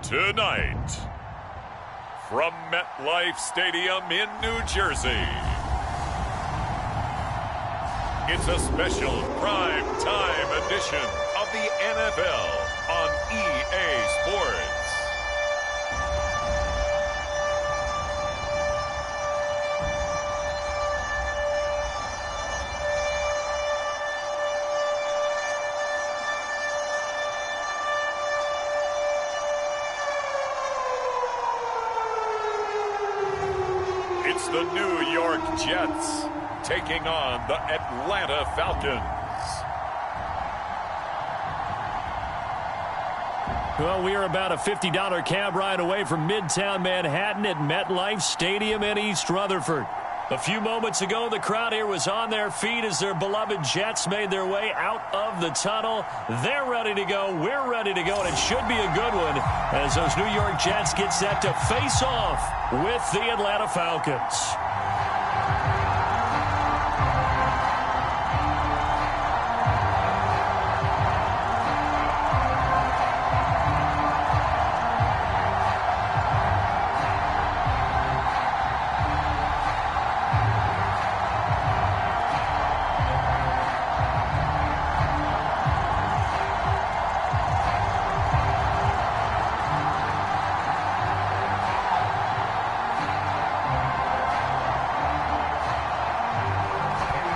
Tonight, from MetLife Stadium in New Jersey, it's a special prime time edition of the NFL on EA Sports. It's the New York Jets taking on the Atlanta Falcons. Well, we are about a $50 cab ride away from Midtown Manhattan at MetLife Stadium in East Rutherford. A few moments ago, the crowd here was on their feet as their beloved Jets made their way out of the tunnel. They're ready to go. We're ready to go, and it should be a good one as those New York Jets get set to face off with the Atlanta Falcons.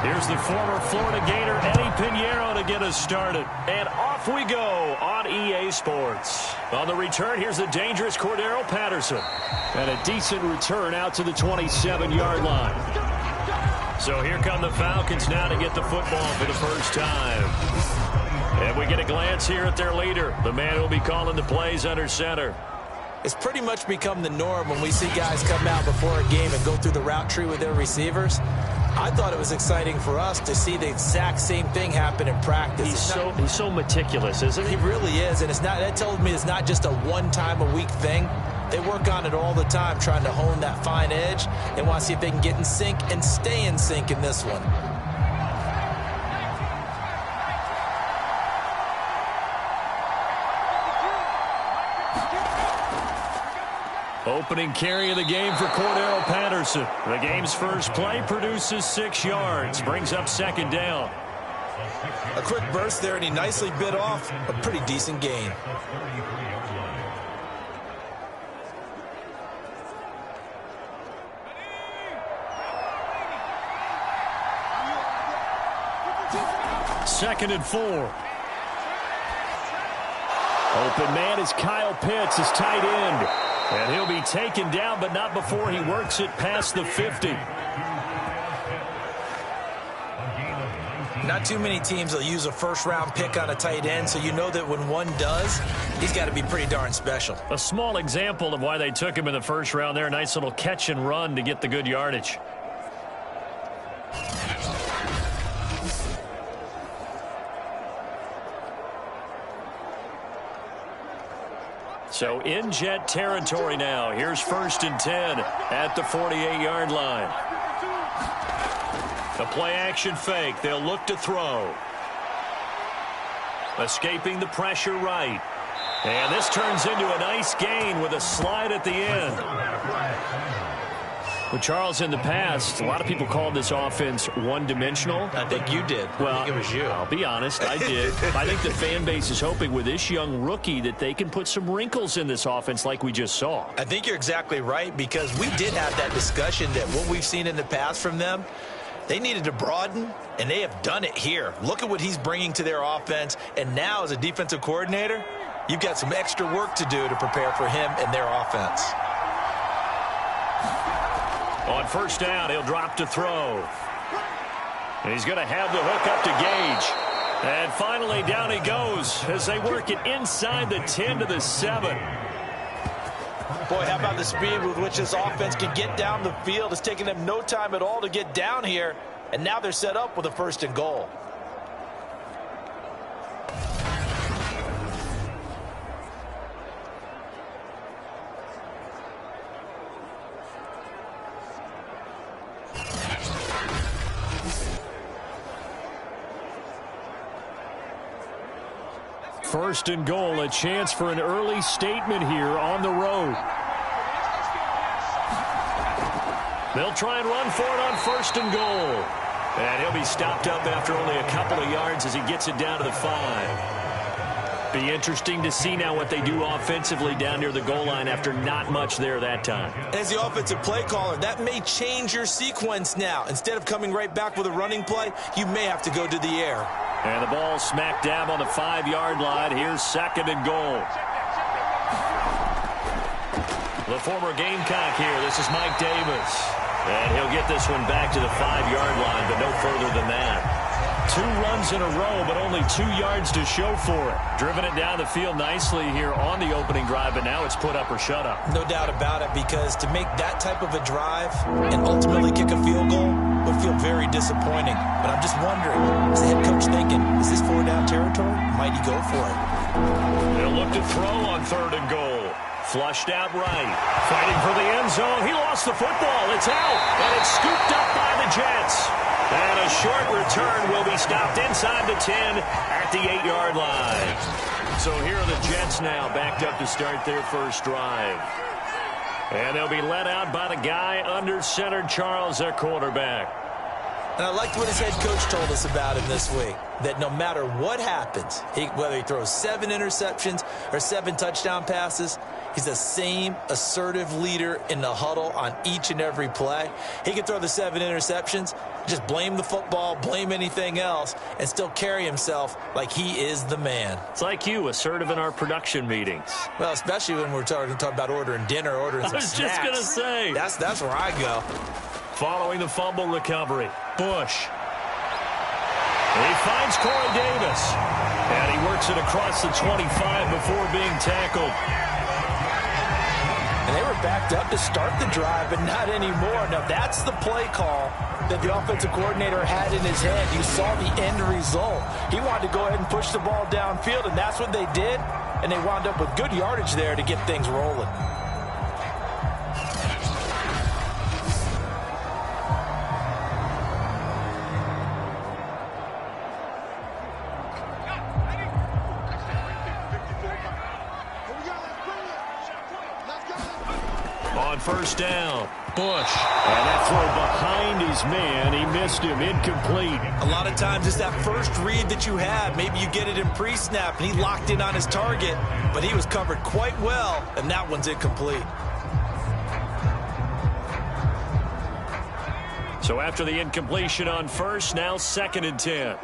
Here's the former Florida Gator, Eddie Pinheiro, to get us started. And off we go on EA Sports. On the return, here's the dangerous Cordero Patterson. And a decent return out to the 27-yard line. So here come the Falcons now to get the football for the first time. And we get a glance here at their leader, the man who will be calling the plays under center. It's pretty much become the norm when we see guys come out before a game and go through the route tree with their receivers. I thought it was exciting for us to see the exact same thing happen in practice. He's so meticulous, isn't he? He really is, and that tells me it's not just a one-time-a-week thing. They work on it all the time, trying to hone that fine edge. They want to see if they can get in sync and stay in sync in this one. Opening carry of the game for Cordero Patterson. The game's first play produces 6 yards, brings up second down. A quick burst there, and he nicely bit off a pretty decent gain. Second and 4. Open man is Kyle Pitts, his tight end. And he'll be taken down, but not before he works it past the 50. Not too many teams will use a first-round pick on a tight end, so you know that when one does, he's got to be pretty darn special. A small example of why they took him in the first round there. A nice little catch and run to get the good yardage. So in Jet territory now. Here's first and 10 at the 48-yard line. The play-action fake. They'll look to throw. Escaping the pressure right. And this turns into a nice gain with a slide at the end. Well, Charles, in the past, a lot of people called this offense one-dimensional. I think you did. Well, I think it was you. I'll be honest, I did. I think the fan base is hoping with this young rookie that they can put some wrinkles in this offense like we just saw. I think you're exactly right, because we did have that discussion that what we've seen in the past from them, they needed to broaden, and they have done it here. Look at what he's bringing to their offense, and now as a defensive coordinator, you've got some extra work to do to prepare for him and their offense. On first down, he'll drop to throw. And he's going to have the hook up to Gage. And finally, down he goes as they work it inside the 10 to the 7. Boy, how about the speed with which this offense can get down the field? It's taking them no time at all to get down here. And now they're set up with a first and goal. first and goal, a chance for an early statement here on the road. They'll try and run for it on first and goal. And he'll be stopped up after only a couple of yards as he gets it down to the 5. Be interesting to see now what they do offensively down near the goal line after not much there that time. As the offensive play caller, that may change your sequence now. Instead of coming right back with a running play, you may have to go to the air. And the ball smack dab on the 5-yard line. Here's second and goal. The former Gamecock here. This is Mike Davis. And he'll get this one back to the 5-yard line, but no further than that. 2 runs in a row, but only 2 yards to show for it. Driven it down the field nicely here on the opening drive, but now it's put up or shut up. No doubt about it, because to make that type of a drive and ultimately kick a field goal would feel very disappointing. But I'm just wondering, is the head coach thinking, is this 4-down territory? Might he go for it? They'll look to throw on third and goal. Flushed out right. Fighting for the end zone. He lost the football. It's out. And it's scooped up by the Jets. And a short return will be stopped inside the 10 at the 8-yard line. So here are the Jets now backed up to start their first drive. And they'll be led out by the guy under center, Charles, their quarterback. And I liked what his head coach told us about him this week, that no matter what happens, whether he throws 7 interceptions or 7 touchdown passes, he's the same assertive leader in the huddle on each and every play. He can throw the 7 interceptions, just blame the football, blame anything else, and still carry himself like he is the man. It's like you, assertive in our production meetings. Well, especially when we're talking about ordering dinner, ordering some snacks. I was just going to say. That's where I go. Following the fumble recovery, Bush. He finds Corey Davis. And he works it across the 25 before being tackled. And they were backed up to start the drive, but not anymore. Now, that's the play call that the offensive coordinator had in his head. You saw the end result. He wanted to go ahead and push the ball downfield, and that's what they did. And they wound up with good yardage there to get things rolling. On first down, Bush. And that throw behind his man. He missed him. Incomplete. A lot of times it's that first read that you have. Maybe you get it in pre-snap, and he locked in on his target, but he was covered quite well, and that one's incomplete. So after the incompletion on first, now 2nd and 10.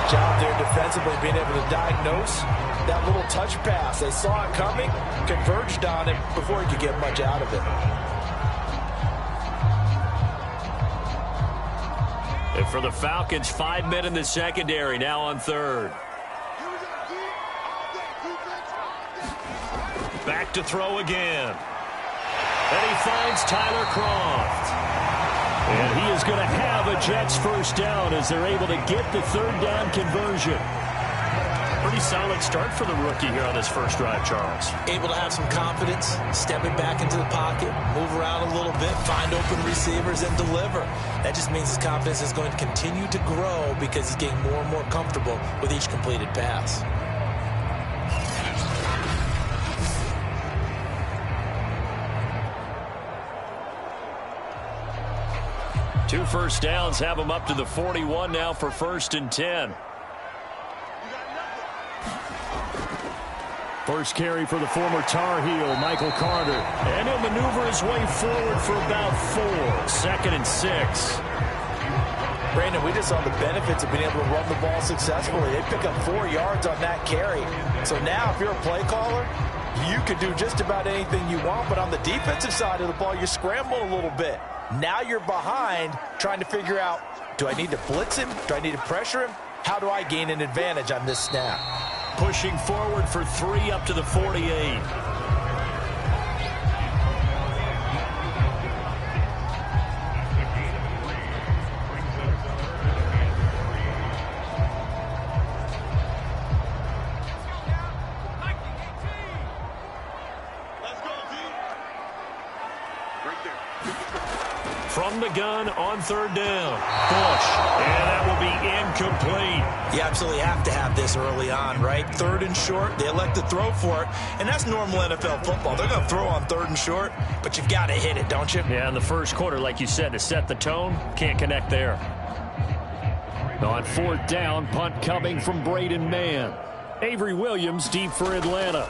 Job there defensively, being able to diagnose that little touch pass. They saw it coming, converged on it before he could get much out of it. And for the Falcons, 5 men in the secondary, now on third. Back to throw again. And he finds Tyler Kroft. And he is going to have a Jets first down as they're able to get the 3rd down conversion. Pretty solid start for the rookie here on this first drive, Charles. Able to have some confidence, step it back into the pocket, move around a little bit, find open receivers, and deliver. That just means his confidence is going to continue to grow because he's getting more and more comfortable with each completed pass. Two first downs have him up to the 41 now for 1st and 10. First carry for the former Tar Heel, Michael Carter. And he'll maneuver his way forward for about 4. 2nd and 6. Brandon, we just saw the benefits of being able to run the ball successfully. They pick up 4 yards on that carry. So now if you're a play caller, you can do just about anything you want. But on the defensive side of the ball, you scramble a little bit. Now you're behind trying to figure out, do I need to blitz him? Do I need to pressure him? How do I gain an advantage on this snap? Pushing forward for 3 up to the 48. Let's go. from the gun on third down. Bush, and that will be incomplete. You absolutely have to have this early on, right? Third and short, they elect to throw for it, and that's normal NFL football. They're going to throw on third and short, but you've got to hit it, don't you? Yeah, in the first quarter, like you said, to set the tone, can't connect there. On fourth down, punt coming from Braden Mann. Avery Williams deep for Atlanta.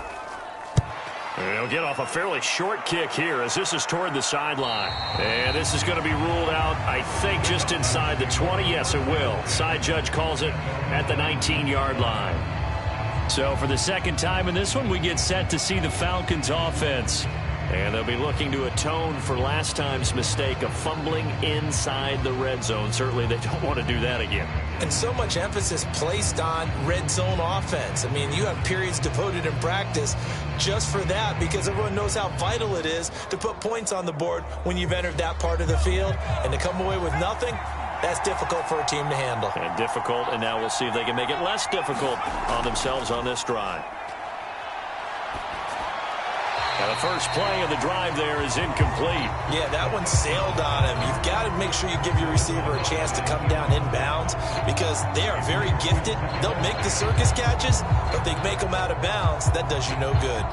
He'll get off a fairly short kick here as this is toward the sideline. And this is going to be ruled out, I think, just inside the 20. Yes, it will. Side judge calls it at the 19-yard line. So for the second time in this one, we get set to see the Falcons offense. And they'll be looking to atone for last time's mistake of fumbling inside the red zone. Certainly they don't want to do that again. And so much emphasis placed on red zone offense. I mean, you have periods devoted in practice just for that because everyone knows how vital it is to put points on the board when you've entered that part of the field. And to come away with nothing, that's difficult for a team to handle. And difficult, and now we'll see if they can make it less difficult on themselves on this drive. Now the first play of the drive there is incomplete. Yeah, that one sailed on him. You've got to make sure you give your receiver a chance to come down inbounds because they are very gifted. They'll make the circus catches, but they make them out of bounds. That does you no good.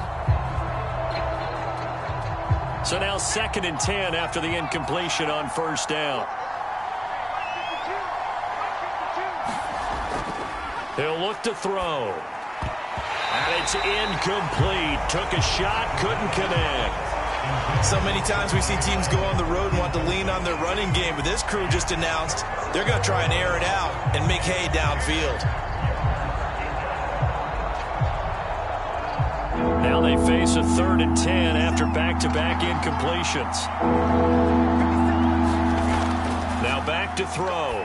So now 2nd and 10 after the incompletion on first down. He'll look to throw. And it's incomplete. Took a shot, couldn't connect. So many times we see teams go on the road and want to lean on their running game, but this crew just announced they're going to try and air it out and make hay downfield. Now they face a 3rd and 10 after back-to-back incompletions. Now back to throw.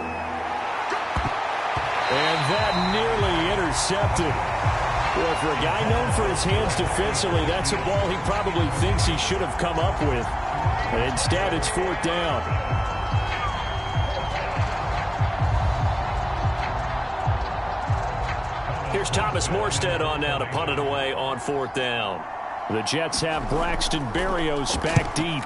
And that nearly intercepted. Well, for a guy known for his hands defensively, that's a ball he probably thinks he should have come up with. And instead, it's 4th down. Here's Thomas Morstead on now to punt it away on 4th down. The Jets have Braxton Berrios back deep.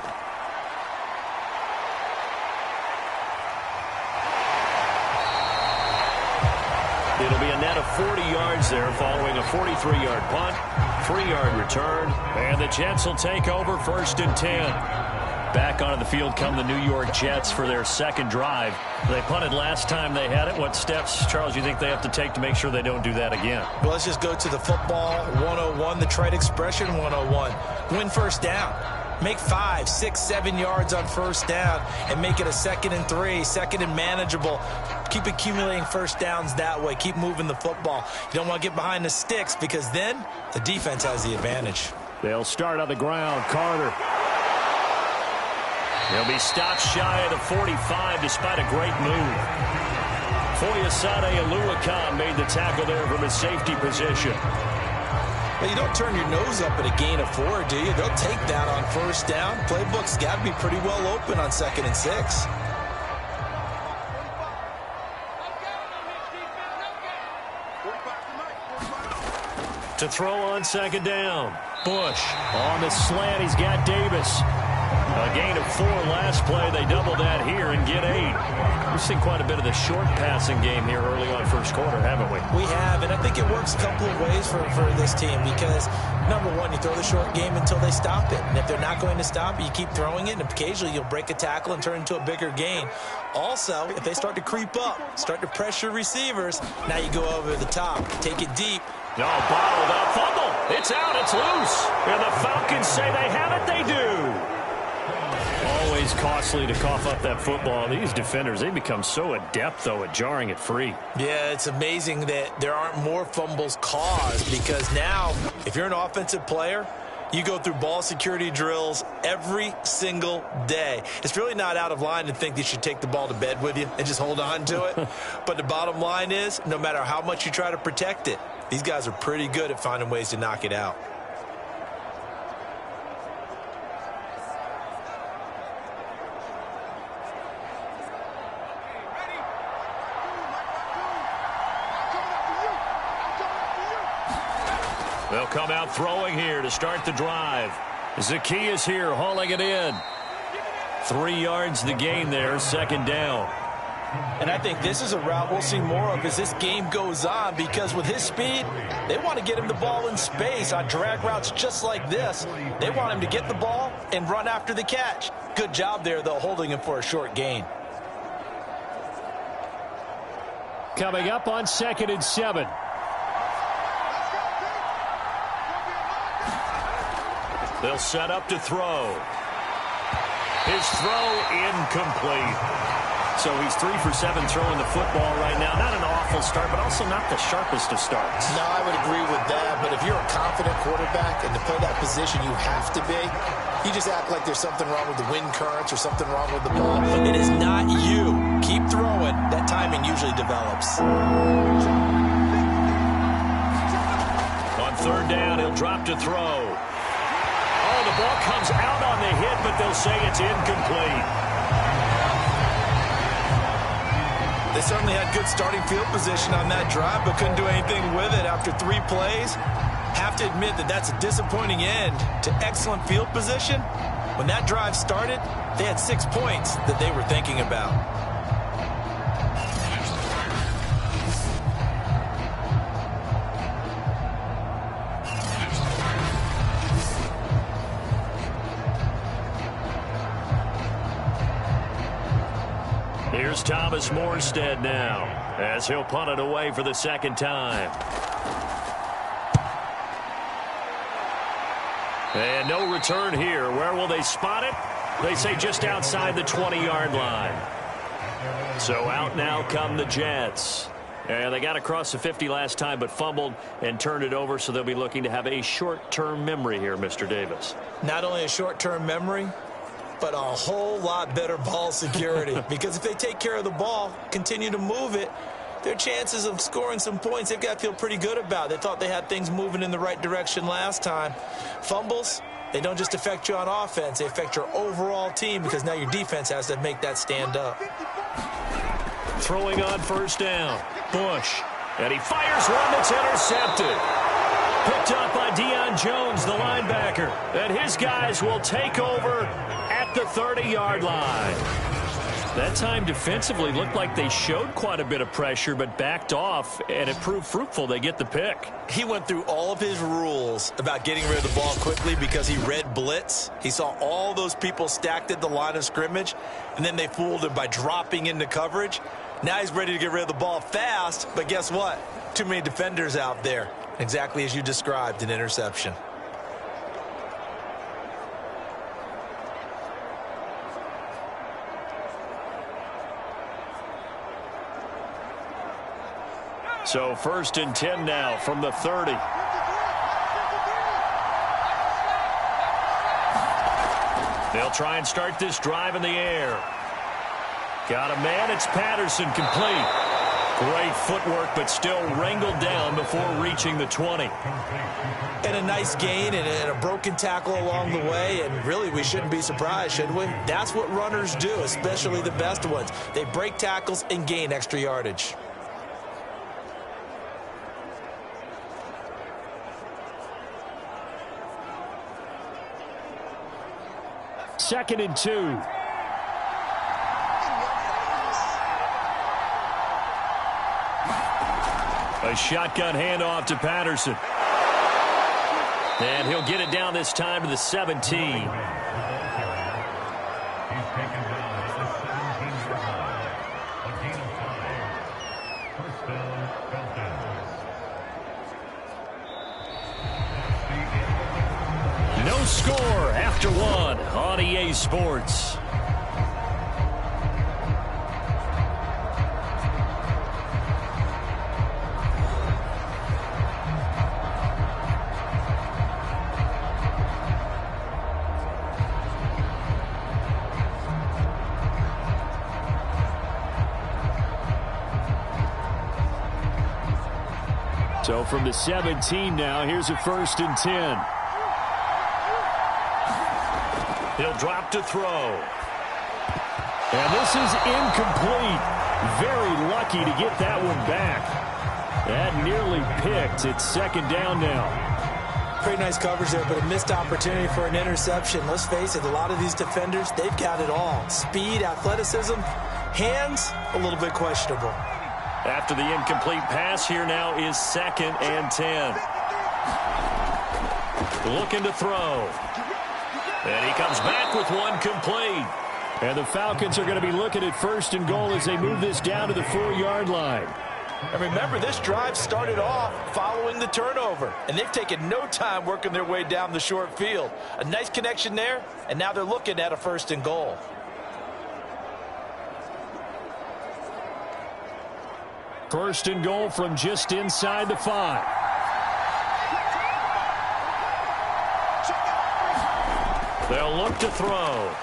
It'll be a net of 40 yards there following a 43-yard punt, 3-yard return, and the Jets will take over 1st and 10. Back onto the field come the New York Jets for their second drive. They punted last time they had it. What steps, Charles, you think they have to take to make sure they don't do that again? Well, let's just go to the football 101, the trite expression 101. Win first down. Make 5, 6, 7 yards on first down and make it a 2nd and 3, 2nd and manageable. Keep accumulating first downs that way. Keep moving the football. You don't want to get behind the sticks because then the defense has the advantage. They'll start on the ground. Carter. He'll be stopped shy of the 45 despite a great move. Foyesade Oluwakan made the tackle there from his safety position. Well, you don't turn your nose up at a gain of 4, do you? They'll take that on first down. Playbook's got to be pretty well open on 2nd and 6. To throw on 2nd down. Bush on the slant. He's got Davis. A gain of 4 last play. They double that here and get 8. We've seen quite a bit of the short passing game here early on first quarter, haven't we? We have, and I think it works a couple of ways for this team because, number one, you throw the short game until they stop it. And if they're not going to stop it, you keep throwing it, and occasionally you'll break a tackle and turn it into a bigger gain. Also, if they start to creep up, start to pressure receivers, now you go over the top. Take it deep. No, bottled up. Fumble. It's out. It's loose. And the Falcons say they have it. They do. Always costly to cough up that football. These defenders, they become so adept, though, at jarring it free. Yeah, it's amazing that there aren't more fumbles caused because now, if you're an offensive player, you go through ball security drills every single day. It's really not out of line to think you should take the ball to bed with you and just hold on to it. But the bottom line is, no matter how much you try to protect it, these guys are pretty good at finding ways to knock it out. They'll come out throwing here to start the drive. Zacchaeus here hauling it in. 3 yards the gain there, second down. And I think this is a route we'll see more of as this game goes on, because with his speed, they want to get him the ball in space on drag routes just like this. They want him to get the ball and run after the catch. Good job there, though, holding him for a short gain. Coming up on 2nd and 7. They'll set up to throw. His throw incomplete. So he's 3 for 7 throwing the football right now. Not an awful start, but also not the sharpest of starts. No, I would agree with that. But if you're a confident quarterback and to play that position you have to be, you just act like there's something wrong with the wind currents or something wrong with the ball. It is not you. Keep throwing. That timing usually develops. On 3rd down, he'll drop to throw. Oh, the ball comes out on the hit, but they'll say it's incomplete. They certainly had good starting field position on that drive, but couldn't do anything with it after 3 plays. Have to admit that that's a disappointing end to excellent field position. When that drive started, they had 6 points that they were thinking about. Here's Thomas Morstead now, as he'll punt it away for the 2nd time. And no return here. Where will they spot it? They say just outside the 20-yard line. So out now come the Jets. And they got across the 50 last time, but fumbled and turned it over, so they'll be looking to have a short-term memory here, Mr. Davis. Not only a short-term memory, but a whole lot better ball security. Because if they take care of the ball, continue to move it, their chances of scoring some points, they've got to feel pretty good about. They thought they had things moving in the right direction last time. Fumbles, they don't just affect you on offense. They affect your overall team, because now your defense has to make that stand up. Throwing on 1st down. Bush. And he fires one that's intercepted. Picked up by Deion Jones, the linebacker. And his guys will take over at the 30-yard line. That time defensively looked like they showed quite a bit of pressure, but backed off, and it proved fruitful. They get the pick. He went through all of his rules about getting rid of the ball quickly because he read blitz. He saw all those people stacked at the line of scrimmage, and then they fooled him by dropping into coverage. Now he's ready to get rid of the ball fast, but guess what? Too many defenders out there. Exactly as you described, an interception. So 1st and 10 now from the 30. They'll try and start this drive in the air. Got a man. It's Patterson, complete. Great footwork, but still wrangled down before reaching the 20. And a nice gain and a broken tackle along the way, and really we shouldn't be surprised, should we? That's what runners do, especially the best ones. They break tackles and gain extra yardage. Second and 2. A shotgun handoff to Patterson. And he'll get it down this time to the 17. No score after 1 on EA Sports. So from the 17 now, here's a 1st and 10. He'll drop to throw. And this is incomplete. Very lucky to get that one back. That nearly picked. It's 2nd down now. Pretty nice coverage there, but a missed opportunity for an interception. Let's face it, a lot of these defenders, they've got it all. Speed, athleticism, hands, a little bit questionable. After the incomplete pass, here now is 2nd and 10. Looking to throw. And he comes back with one complete. And the Falcons are going to be looking at 1st and goal as they move this down to the 4-yard line. And remember, this drive started off following the turnover, and they've taken no time working their way down the short field. A nice connection there, and now they're looking at a 1st and goal. First and goal from just inside the 5. They'll look to throw.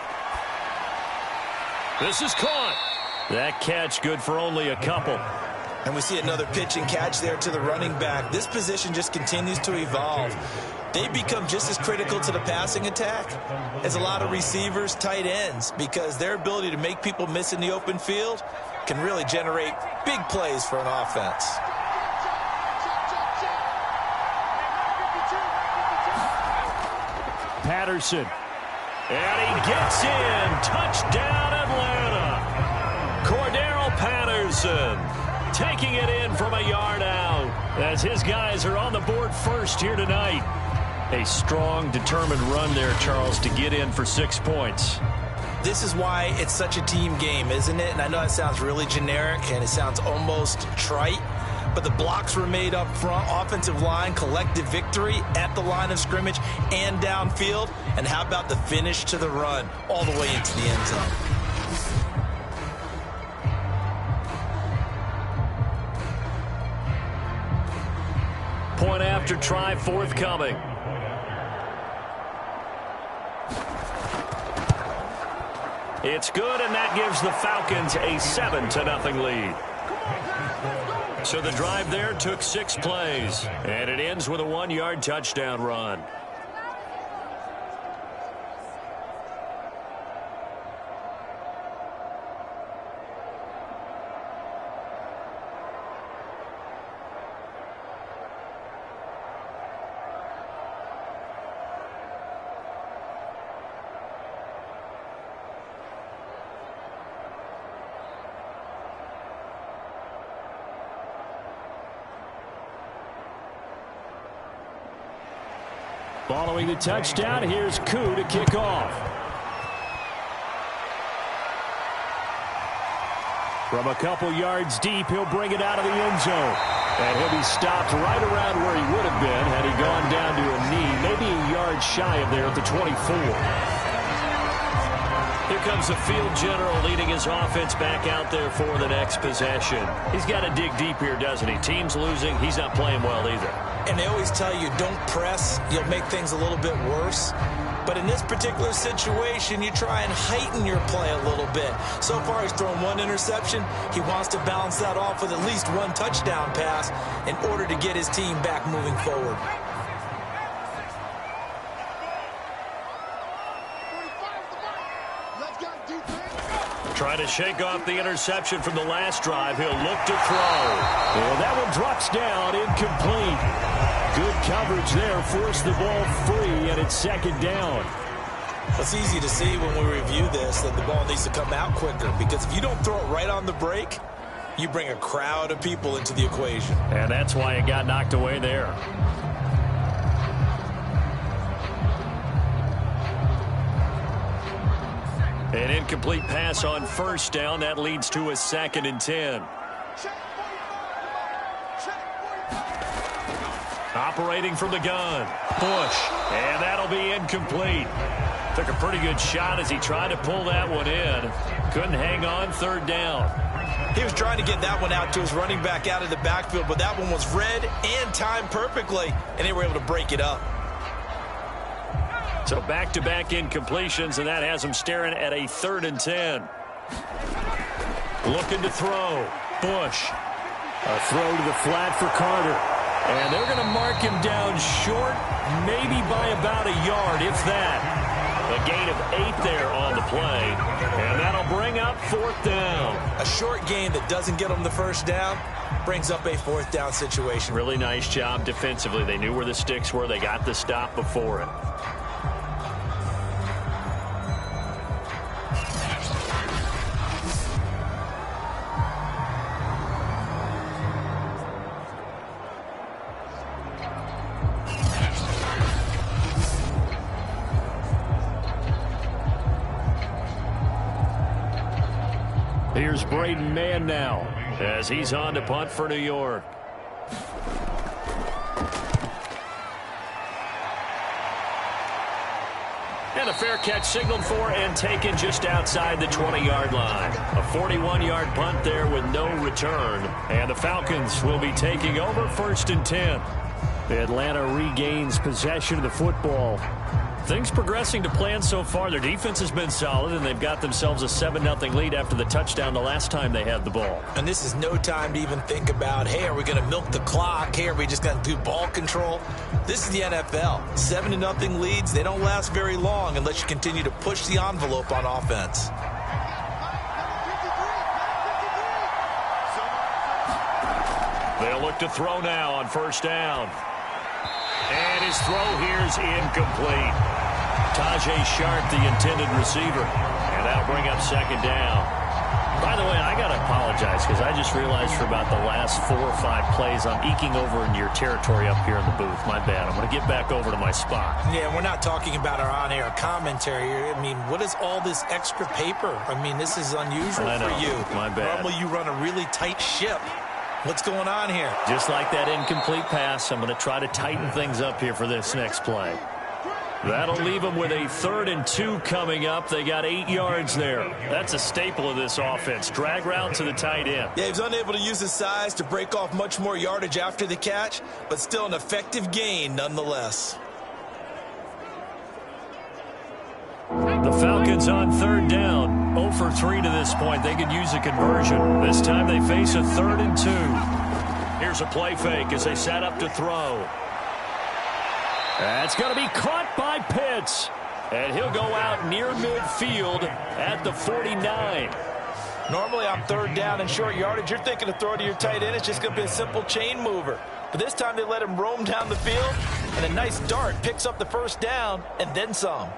This is caught. That catch good for only a couple. And we see another pitch and catch there to the running back. This position just continues to evolve. They become just as critical to the passing attack as a lot of receivers, tight ends, because their ability to make people miss in the open field can really generate big plays for an offense. Patterson. And he gets in. Touchdown, Atlanta. Cordero Patterson taking it in from a yard out as his guys are on the board first here tonight. A strong, determined run there, Charles, to get in for 6 points. This is why it's such a team game, isn't it? And I know that sounds really generic and it sounds almost trite, but the blocks were made up front, offensive line, collective victory at the line of scrimmage and downfield. And how about the finish to the run all the way into the end zone? Point after try forthcoming. It's good, and that gives the Falcons a 7-0 lead. So the drive there took 6 plays, and it ends with a 1-yard touchdown run. Following the touchdown, here's Koo to kick off. From a couple yards deep, he'll bring it out of the end zone. And he'll be stopped right around where he would have been had he gone down to a knee, maybe a yard shy of there at the 24. Here comes the field general leading his offense back out there for the next possession. He's got to dig deep here, doesn't he? Team's losing. He's not playing well either. And they always tell you, don't press. You'll make things a little bit worse. But in this particular situation, you try and heighten your play a little bit. So far, he's thrown 1 interception. He wants to balance that off with at least 1 touchdown pass in order to get his team back moving forward. Trying to shake off the interception from the last drive. He'll look to throw. And that one drops down, incomplete. Good coverage there. Forced the ball free, and it's 2nd down. It's easy to see when we review this that the ball needs to come out quicker, because if you don't throw it right on the break, you bring a crowd of people into the equation. And that's why it got knocked away there. An incomplete pass on 1st down. That leads to a 2nd and 10. Operating from the gun. Bush. And that'll be incomplete. Took a pretty good shot as he tried to pull that one in. Couldn't hang on. 3rd down. He was trying to get that one out to his running back out of the backfield, but that one was read and timed perfectly, and they were able to break it up. So back-to-back incompletions, and that has him staring at a 3rd and 10. Looking to throw. Bush. A throw to the flat for Carter. And they're going to mark him down short, maybe by about a yard, if that. A gain of 8 there on the play, and that'll bring up 4th down. A short gain that doesn't get them the first down brings up a 4th down situation. Really nice job defensively. They knew where the sticks were. They got the stop before it. Here's Braden Mann now as he's on to punt for New York. And a fair catch signaled for and taken just outside the 20-yard line. A 41-yard punt there with no return. And the Falcons will be taking over 1st and 10. Atlanta regains possession of the football. Things progressing to plan so far. Their defense has been solid, and they've got themselves a 7-0 lead after the touchdown the last time they had the ball. And this is no time to even think about, hey, are we going to milk the clock? Hey, are we just going to do ball control? This is the NFL. 7-0 leads, they don't last very long unless you continue to push the envelope on offense. They'll look to throw now on 1st down. And his throw here's incomplete. Tajay Sharp, the intended receiver. And that'll bring up 2nd down. By the way, I got to apologize because I just realized for about the last 4 or 5 plays I'm eking over into your territory up here in the booth. My bad. I'm going to get back over to my spot. Yeah, we're not talking about our on-air commentary here. I mean, what is all this extra paper? I mean, this is unusual for you. My bad. Normally you run a really tight ship. What's going on here? Just like that incomplete pass, I'm going to try to tighten things up here for this next play. That'll leave them with a 3rd and 2 coming up. They got 8 yards there. That's a staple of this offense. Drag route to the tight end. Yeah, he's unable to use his size to break off much more yardage after the catch, but still an effective gain nonetheless. The Falcons on 3rd down. 0 for 3 to this point. They could use a conversion. This time they face a 3rd and 2. Here's a play fake as they set up to throw. That's going to be caught by Pitts. And he'll go out near midfield at the 49. Normally on 3rd down and short yardage, you're thinking to throw to your tight end. It's just going to be a simple chain mover. But this time they let him roam down the field, and a nice dart picks up the 1st down and then some.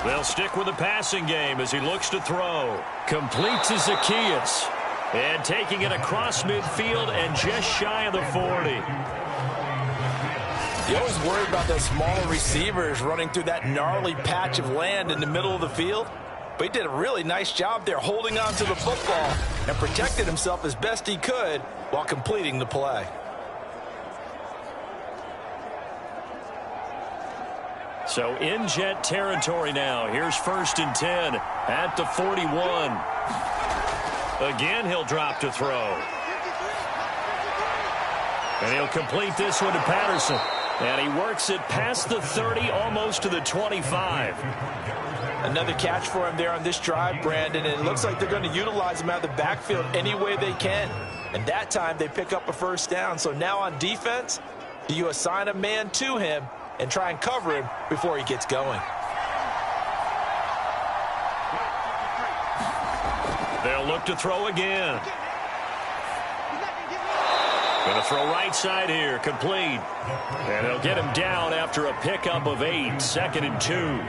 They'll stick with the passing game as he looks to throw. Complete to Zacchaeus. And taking it across midfield and just shy of the 40. You always worry about those smaller receivers running through that gnarly patch of land in the middle of the field. But he did a really nice job there holding on to the football and protected himself as best he could while completing the play. So in Jet territory now. Here's 1st and 10 at the 41. Again, he'll drop to throw. And he'll complete this one to Patterson. And he works it past the 30, almost to the 25. Another catch for him there on this drive, Brandon. And it looks like they're going to utilize him out of the backfield any way they can. And that time they pick up a 1st down. So now on defense, do you assign a man to him and try and cover him before he gets going? They'll look to throw again. Going to throw right side here, complete. And they'll get him down after a pickup of 8, 2nd and 2.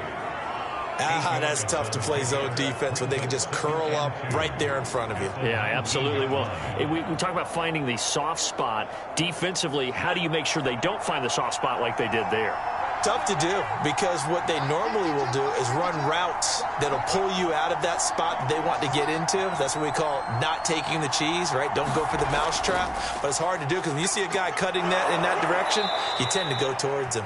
That's tough to play zone defense when they can just curl up right there in front of you. Yeah, absolutely. Well, we talk about finding the soft spot. Defensively, how do you make sure they don't find the soft spot like they did there? Tough to do, because what they normally will do is run routes that'll pull you out of that spot that they want to get into. That's what we call not taking the cheese, right? Don't go for the mousetrap. But it's hard to do because when you see a guy cutting that in that direction, you tend to go towards him.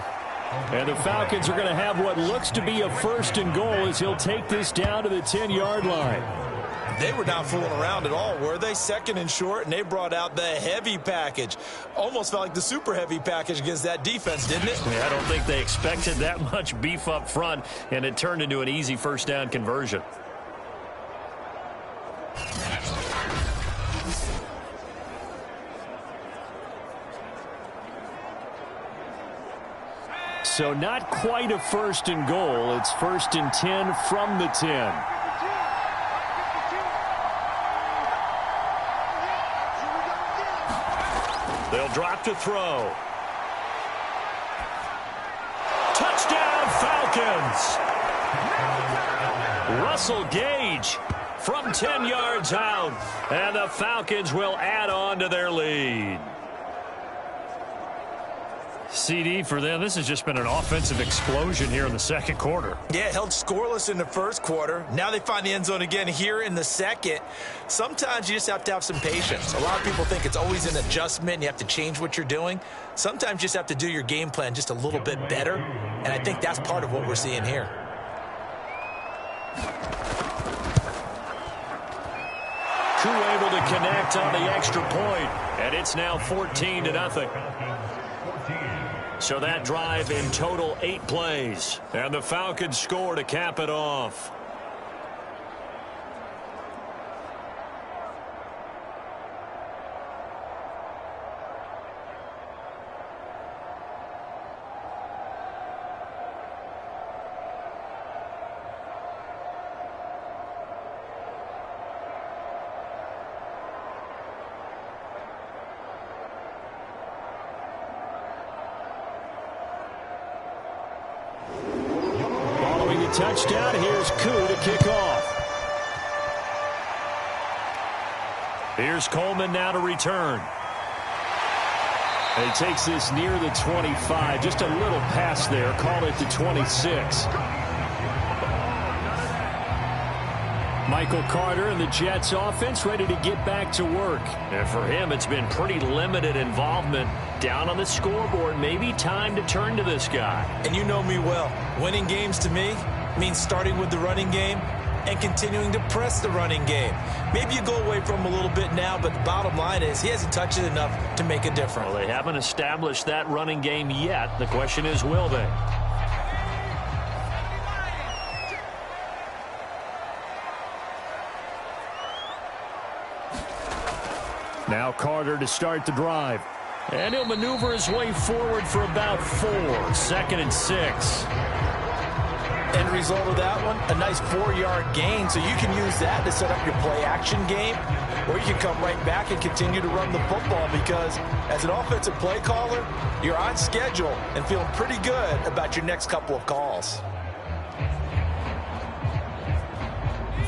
And the Falcons are going to have what looks to be a 1st and goal as he'll take this down to the 10-yard line. They were not fooling around at all, were they? Second and short, and they brought out the heavy package. Almost felt like the super heavy package against that defense, didn't it? Yeah, I don't think they expected that much beef up front, and it turned into an easy first down conversion. So not quite a first and goal. It's 1st and 10 from the 10. They'll drop to throw. Touchdown, Falcons! Russell Gage from 10 yards out, and the Falcons will add on to their lead. CD for them, this has just been an offensive explosion here in the second quarter. Yeah, held scoreless in the first quarter. Now they find the end zone again here in the second. Sometimes you just have to have some patience. A lot of people think it's always an adjustment and you have to change what you're doing. Sometimes you just have to do your game plan just a little bit better, and I think that's part of what we're seeing here. Koo able to connect on the extra point, and it's now 14-0. So that drive in total 8 plays. And the Falcons score to cap it off. Touchdown. Here's Koo to kick off. Here's Coleman now to return. He takes this near the 25. Just a little pass there. Call it the 26. Michael Carter and the Jets offense ready to get back to work. And for him, it's been pretty limited involvement. Down on the scoreboard, maybe time to turn to this guy. And you know me well. Winning games to me means starting with the running game and continuing to press the running game. Maybe you go away from him a little bit now, but the bottom line is he hasn't touched it enough to make a difference. Well, they haven't established that running game yet. The question is, will they? Now Carter to start the drive. And he'll maneuver his way forward for about 4. 2nd and 6. End result of that one, a nice 4-yard gain, so you can use that to set up your play-action game, or you can come right back and continue to run the football because as an offensive play caller, you're on schedule and feeling pretty good about your next couple of calls.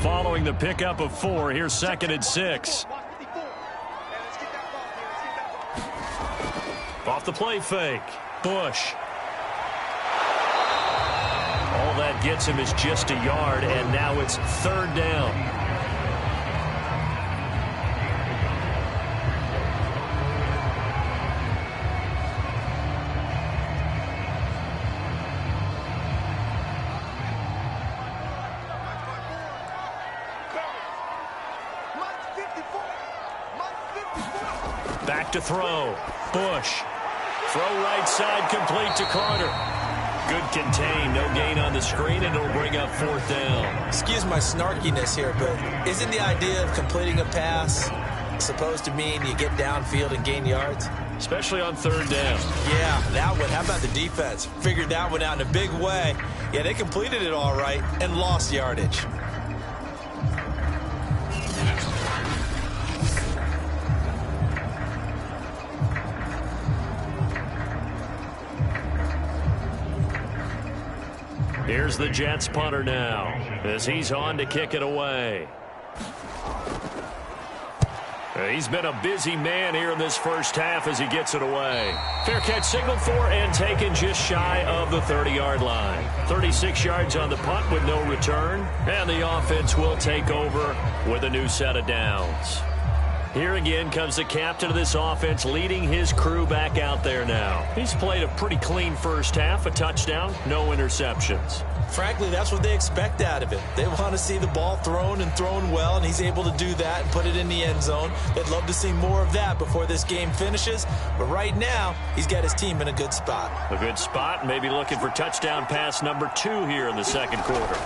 Following the pickup of 4, here's 2nd and 6. Off the play fake. Bush. All that gets him is just a yard, and now it's 3rd down. Back to throw. Bush. Throw right side complete to Carter. Good contain, no gain on the screen, and it'll bring up 4th down. Excuse my snarkiness here, but isn't the idea of completing a pass supposed to mean you get downfield and gain yards? Especially on 3rd down. Yeah, that one. How about the defense? Figured that one out in a big way. Yeah, they completed it all right and lost yardage. Here's the Jets punter now as he's on to kick it away. He's been a busy man here in this first half as he gets it away. Fair catch signaled for and taken just shy of the 30-yard line. 36 yards on the punt with no return, and the offense will take over with a new set of downs. Here again comes the captain of this offense leading his crew back out there now. He's played a pretty clean first half, a touchdown, no interceptions. Frankly, that's what they expect out of him. They want to see the ball thrown and thrown well, and he's able to do that and put it in the end zone. They'd love to see more of that before this game finishes, but right now, he's got his team in a good spot. A good spot, maybe looking for touchdown pass number 2 here in the second quarter.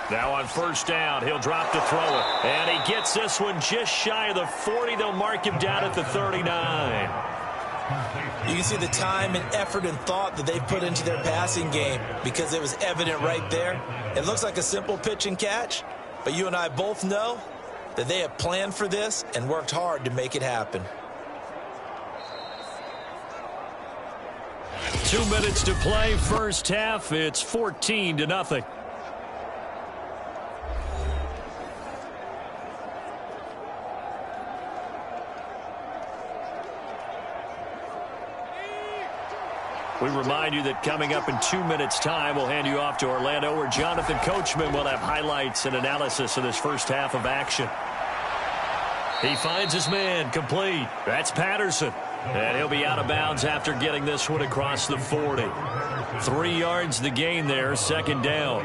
Now on first down, he'll drop to throw it. And he gets this one just shy of the 40. They'll mark him down at the 39. You can see the time and effort and thought that they put into their passing game because it was evident right there. It looks like a simple pitch and catch, but you and I both know that they have planned for this and worked hard to make it happen. 2 minutes to play first half. It's 14-0. We remind you that coming up in 2 minutes' time, we'll hand you off to Orlando, where Jonathan Coachman will have highlights and analysis of this first half of action. He finds his man complete. That's Patterson. And he'll be out of bounds after getting this one across the 40. 3 yards the gain there, second down.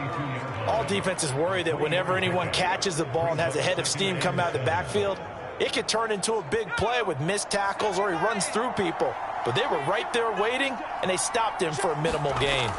All defenses worry that whenever anyone catches the ball and has a head of steam come out of the backfield, it could turn into a big play with missed tackles or he runs through people. But they were right there waiting, and they stopped him for a minimal gain.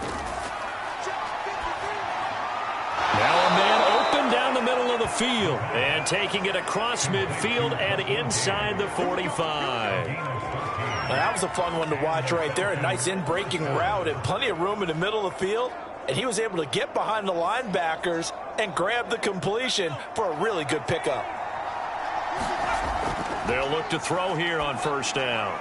Now a man open down the middle of the field. And taking it across midfield and inside the 45. Now, that was a fun one to watch right there. A nice in-breaking route and plenty of room in the middle of the field. And he was able to get behind the linebackers and grab the completion for a really good pickup. They'll look to throw here on first down.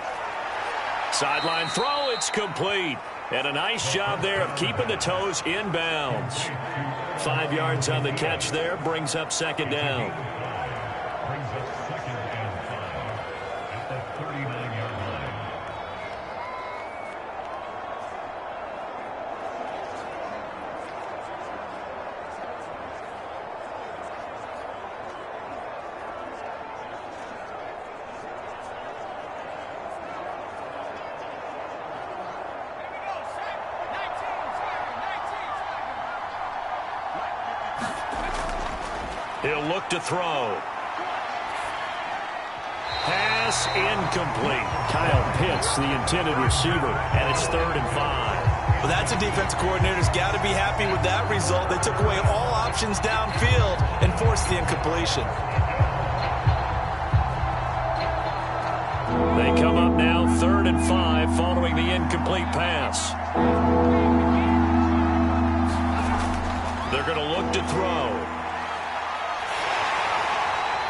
Sideline throw, it's complete. And a nice job there of keeping the toes in bounds. 5 yards on the catch there, brings up second down. He'll look to throw. Pass incomplete. Kyle Pitts, the intended receiver, and it's 3rd and 5. Well, that's a defensive coordinator's got to be happy with that result. They took away all options downfield and forced the incompletion. They come up now 3rd and 5 following the incomplete pass. They're going to look to throw.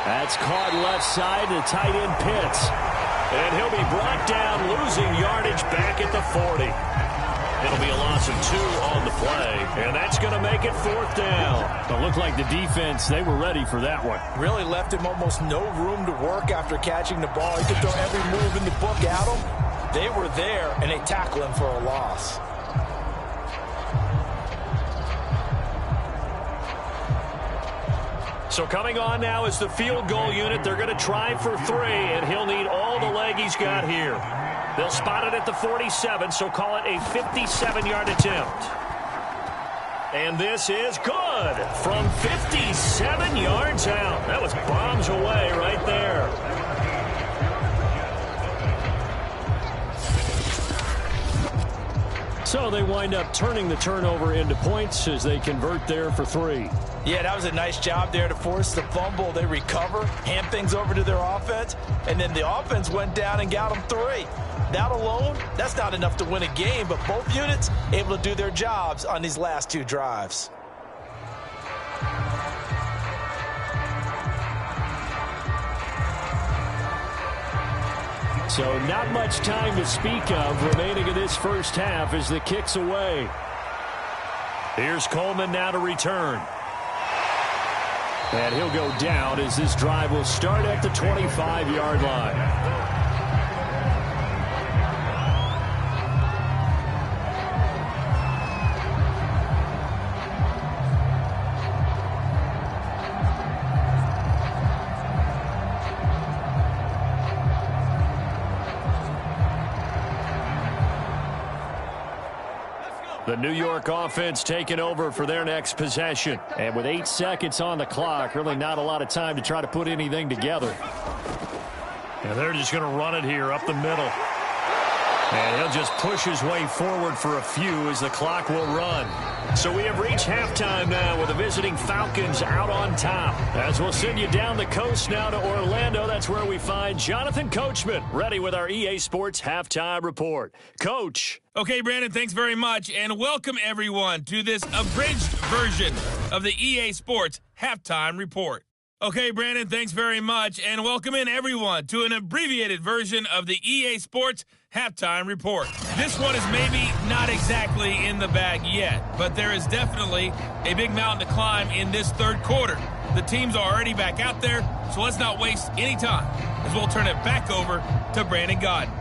That's caught left side to tight end Pitts. And he'll be brought down, losing yardage back at the 40. It'll be a loss of 2 on the play. And that's going to make it 4th down. It looked like the defense, they were ready for that one. Really left him almost no room to work after catching the ball. He could throw every move in the book at him. They were there, and they tackled him for a loss. So coming on now is the field goal unit. They're going to try for 3, and he'll need all the leg he's got here. They'll spot it at the 47, so call it a 57-yard attempt. And this is good from 57 yards out. That was bombs away right there. So they wind up turning the turnover into points as they convert there for 3. Yeah, that was a nice job there to force the fumble. They recover, hand things over to their offense, and then the offense went down and got them 3. That alone, that's not enough to win a game, but both units able to do their jobs on these last 2 drives. So not much time to speak of remaining in this first half as the kick's away. Here's Coleman now to return. And he'll go down as this drive will start at the 25-yard line. The New York offense taking over for their next possession. And with 8 seconds on the clock, really not a lot of time to try to put anything together. And they're just going to run it here up the middle. And he'll just push his way forward for a few as the clock will run. So we have reached halftime now with the visiting Falcons out on top. As we'll send you down the coast now to Orlando, that's where we find Jonathan Coachman ready with our EA Sports Halftime Report. Coach. Okay, Brandon, thanks very much, and welcome everyone to this abridged version of the EA Sports Halftime Report. Okay, Brandon, thanks very much, and welcome in everyone to an abbreviated version of the EA Sports Halftime Report. This one is maybe not exactly in the bag yet, but there is definitely a big mountain to climb in this third quarter. The teams are already back out there, so let's not waste any time, as we'll turn it back over to Brandon Godden.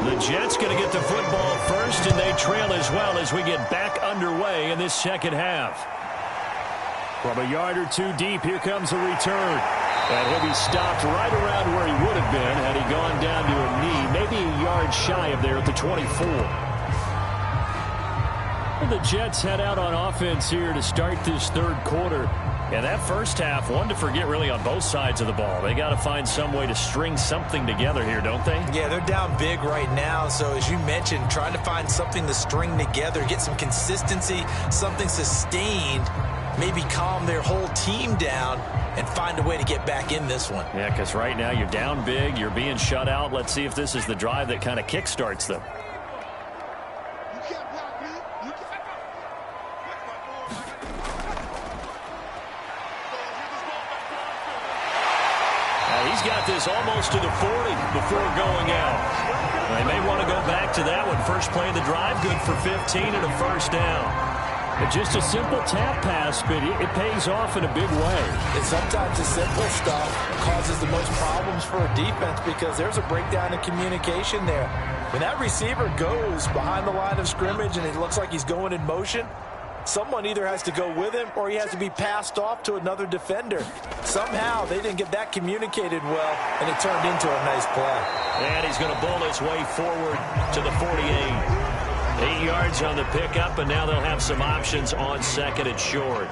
The Jets going to get the football first, and they trail as well as we get back underway in this second half. From a yard or two deep, here comes a return. And he'll be stopped right around where he would have been had he gone down to a knee, maybe a yard shy of there at the 24. And the Jets head out on offense here to start this third quarter. And that first half, one to forget really on both sides of the ball. They got to find some way to string something together here, don't they? Yeah, they're down big right now. So as you mentioned, trying to find something to string together, get some consistency, something sustained, maybe calm their whole team down and find a way to get back in this one. Yeah, because right now you're down big, you're being shut out. Let's see if this is the drive that kind of kickstarts them. He's got this almost to the 40 before going out. They may want to go back to that one. First play of the drive, good for 15 and a first down. But just a simple tap pass, but it pays off in a big way. And sometimes the simple stuff causes the most problems for a defense because there's a breakdown in communication there. When that receiver goes behind the line of scrimmage and it looks like he's going in motion, someone either has to go with him or he has to be passed off to another defender. Somehow they didn't get that communicated well, and it turned into a nice play. And he's going to bowl his way forward to the 48. 8 yards on the pickup, and now they'll have some options on second and short.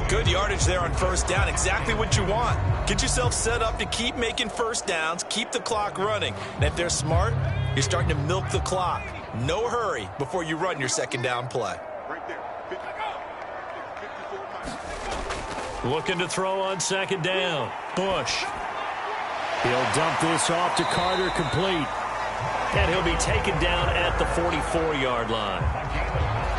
Good yardage there on first down. Exactly what you want. Get yourself set up to keep making first downs, keep the clock running. And if they're smart, you're starting to milk the clock. No hurry before you run your second down play. Looking to throw on second down. Bush. He'll dump this off to Carter, complete. And he'll be taken down at the 44-yard line.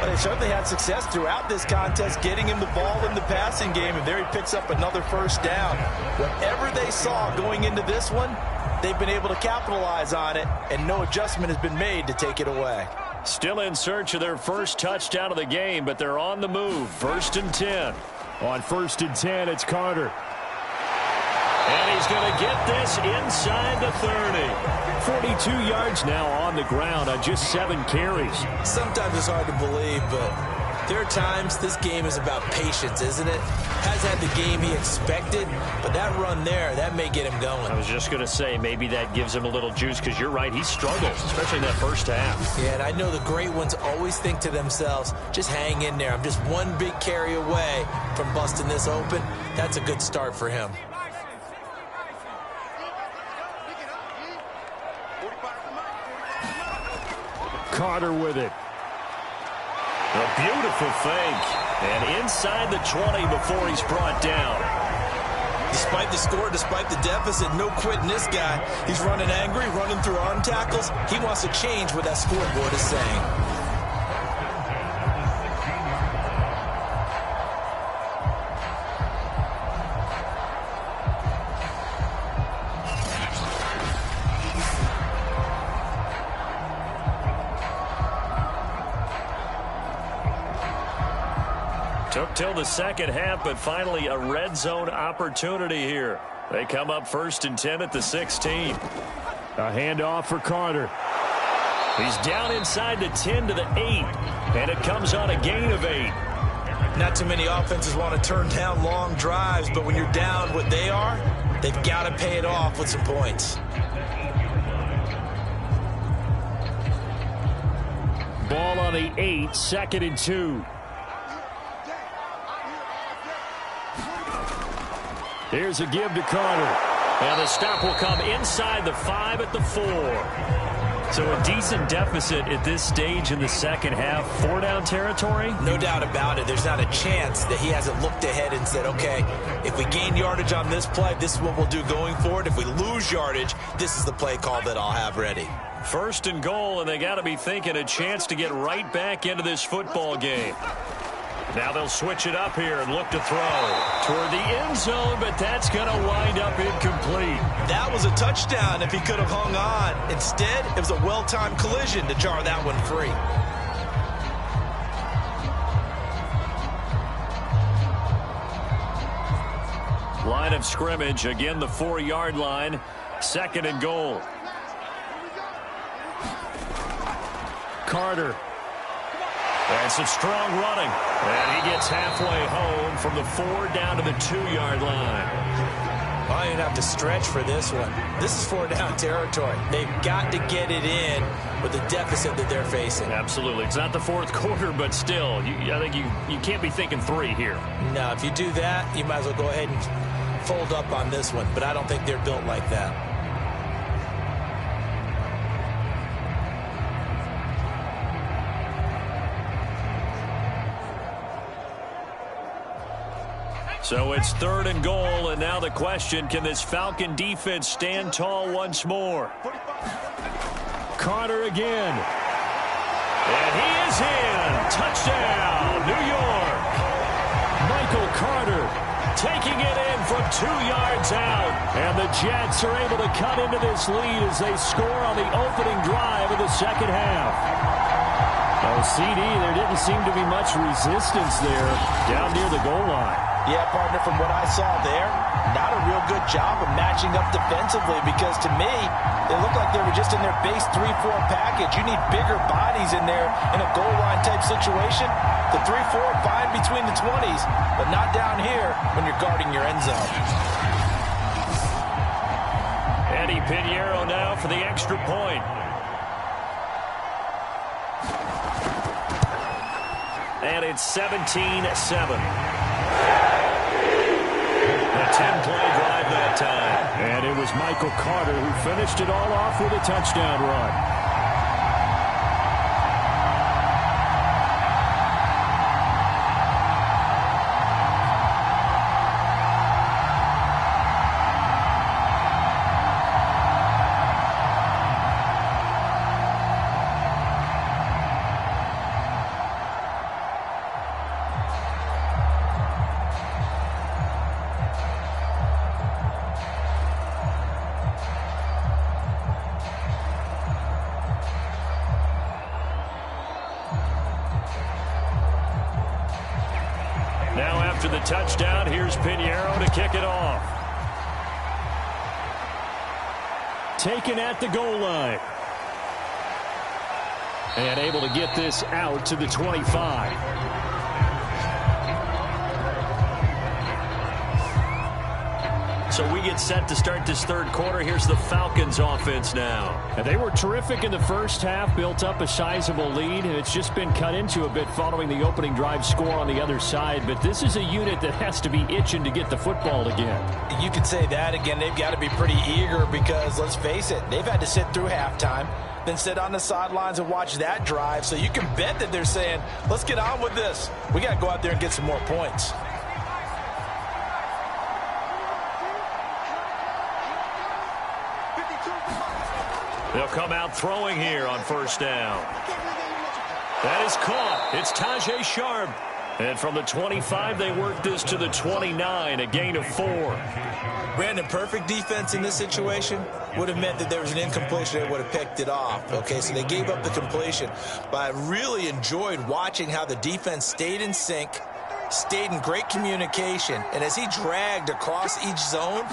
Well, they certainly had success throughout this contest getting him the ball in the passing game, and there he picks up another first down. Whatever they saw going into this one, they've been able to capitalize on it, and no adjustment has been made to take it away. Still in search of their first touchdown of the game, but they're on the move. 1st and 10. On 1st and 10, it's Carter. And he's going to get this inside the 30. 42 yards now on the ground on just 7 carries. Sometimes it's hard to believe, but there are times this game is about patience, isn't it? Has had the game he expected, but that run there, that may get him going. I was just going to say, maybe that gives him a little juice, because you're right, he struggles, especially in that first half. Yeah, and I know the great ones always think to themselves, just hang in there. I'm just one big carry away from busting this open. That's a good start for him. Carter with it. A beautiful fake. And inside the 20 before he's brought down. Despite the score, despite the deficit, no quitting this guy. He's running angry, running through arm tackles. He wants to change what that scoreboard is saying. Took till the second half, but finally a red zone opportunity here. They come up 1st and 10 at the 16. A handoff for Carter. He's down inside the 10 to the 8, and it comes on a gain of 8. Not too many offenses want to turn down long drives, but when you're down what they are, they've got to pay it off with some points. Ball on the 8, 2nd and 2. Here's a give to Carter. And the stop will come inside the 5 at the 4. So a decent deficit at this stage in the second half. 4-down territory? No doubt about it. There's not a chance that he hasn't looked ahead and said, okay, if we gain yardage on this play, this is what we'll do going forward. If we lose yardage, this is the play call that I'll have ready. 1st and goal, and they got to be thinking a chance to get right back into this football game. Now they'll switch it up here and look to throw toward the end zone, but that's going to wind up incomplete. That was a touchdown if he could have hung on. Instead, it was a well-timed collision to jar that one free. Line of scrimmage, again the 4-yard line, 2nd and goal. Carter. And some strong running. And he gets halfway home from the 4 down to the 2-yard line. I didn't have to stretch for this one. This is 4-down territory. They've got to get it in with the deficit that they're facing. Absolutely. It's not the 4th quarter, but still, I think you can't be thinking 3 here. No, if you do that, you might as well go ahead and fold up on this one. But I don't think they're built like that. So it's 3rd and goal, and now the question, can this Falcon defense stand tall once more? Carter again. And he is in. Touchdown, New York. Michael Carter taking it in from 2 yards out. And the Jets are able to cut into this lead as they score on the opening drive of the second half. Oh, CD, there didn't seem to be much resistance there down near the goal line. Yeah, partner, from what I saw there, not a real good job of matching up defensively because to me, they looked like they were just in their base 3-4 package. You need bigger bodies in there in a goal line type situation. The 3-4 fine between the 20s, but not down here when you're guarding your end zone. Eddie Pinheiro now for the extra point. And it's 17-7. A 10-play drive that time. And it was Michael Carter who finished it all off with a touchdown run. After the touchdown, here's Pinheiro to kick it off. Taken at the goal line. And able to get this out to the 25. So we get set to start this 3rd quarter. Here's the Falcons offense now. And they were terrific in the first half, built up a sizable lead. It's just been cut into a bit following the opening drive score on the other side. But this is a unit that has to be itching to get the football again. You could say that again. They've got to be pretty eager because, let's face it, they've had to sit through halftime, then sit on the sidelines and watch that drive. So you can bet that they're saying, let's get on with this. We got to go out there and get some more points. They'll come out throwing here on 1st down. That is caught. It's Tajay Sharp. And from the 25, they work this to the 29, a gain of 4. Brandon, perfect defense in this situation would have meant that there was an incompletion. They would have picked it off. Okay, so they gave up the completion. But I really enjoyed watching how the defense stayed in sync, stayed in great communication. And as he dragged across each zone,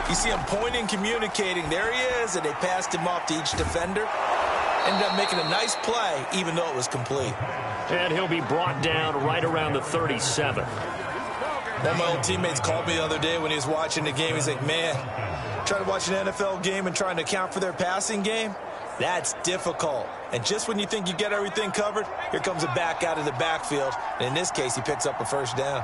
you see him pointing, communicating. There he is, and they passed him off to each defender. Ended up making a nice play, even though it was complete. And he'll be brought down right around the 37. One of my old teammates called me the other day when he was watching the game. He's like, man, trying to watch an NFL game and trying to account for their passing game, that's difficult. And just when you think you get everything covered, here comes a back out of the backfield. And in this case, he picks up a first down.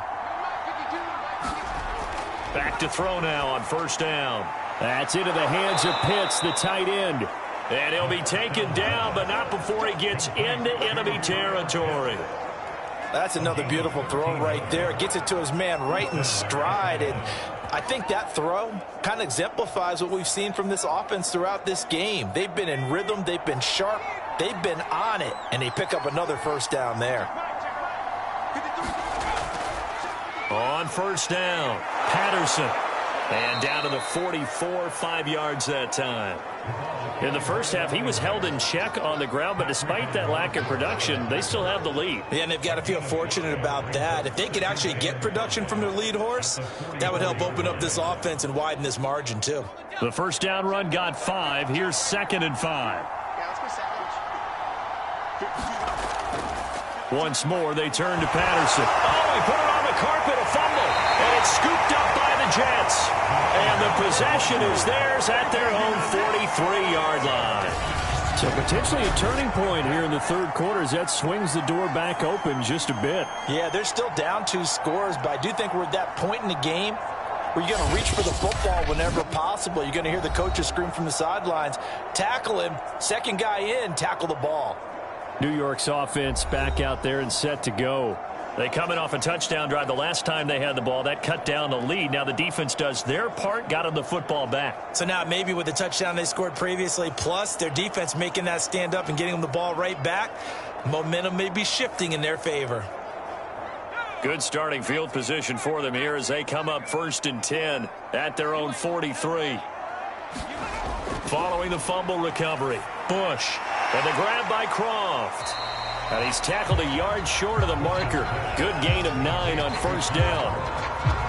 Back to throw now on first down. That's into the hands of Pitts, the tight end. And he'll be taken down, but not before he gets into enemy territory. That's another beautiful throw right there. Gets it to his man right in stride. And I think that throw kind of exemplifies what we've seen from this offense throughout this game. They've been in rhythm. They've been sharp. They've been on it. And they pick up another first down there. On first down, Patterson. And down to the 44, 5 yards that time. In the first half, he was held in check on the ground, but despite that lack of production, they still have the lead. Yeah, and they've got to feel fortunate about that. If they could actually get production from their lead horse, that would help open up this offense and widen this margin, too. The first down run got 5. Here's 2nd and 5. Once more, they turn to Patterson. Oh, he put it on the carpet, a fumble. And it's scooped up by the Jets. And the possession is theirs at their own 43-yard line. So potentially a turning point here in the third quarter as that swings the door back open just a bit. Yeah, they're still down 2 scores, but I do think we're at that point in the game where you're going to reach for the football whenever possible. You're going to hear the coaches scream from the sidelines, tackle him, second guy in, tackle the ball. New York's offense back out there and set to go. They come in off a touchdown drive the last time they had the ball. That cut down the lead. Now the defense does their part, got them the football back. So now maybe with the touchdown they scored previously, plus their defense making that stand up and getting them the ball right back, momentum may be shifting in their favor. Good starting field position for them here as they come up 1st and 10 at their own 43. Following the fumble recovery, Bush. And the grab by Croft. And he's tackled a yard short of the marker. Good gain of 9 on first down.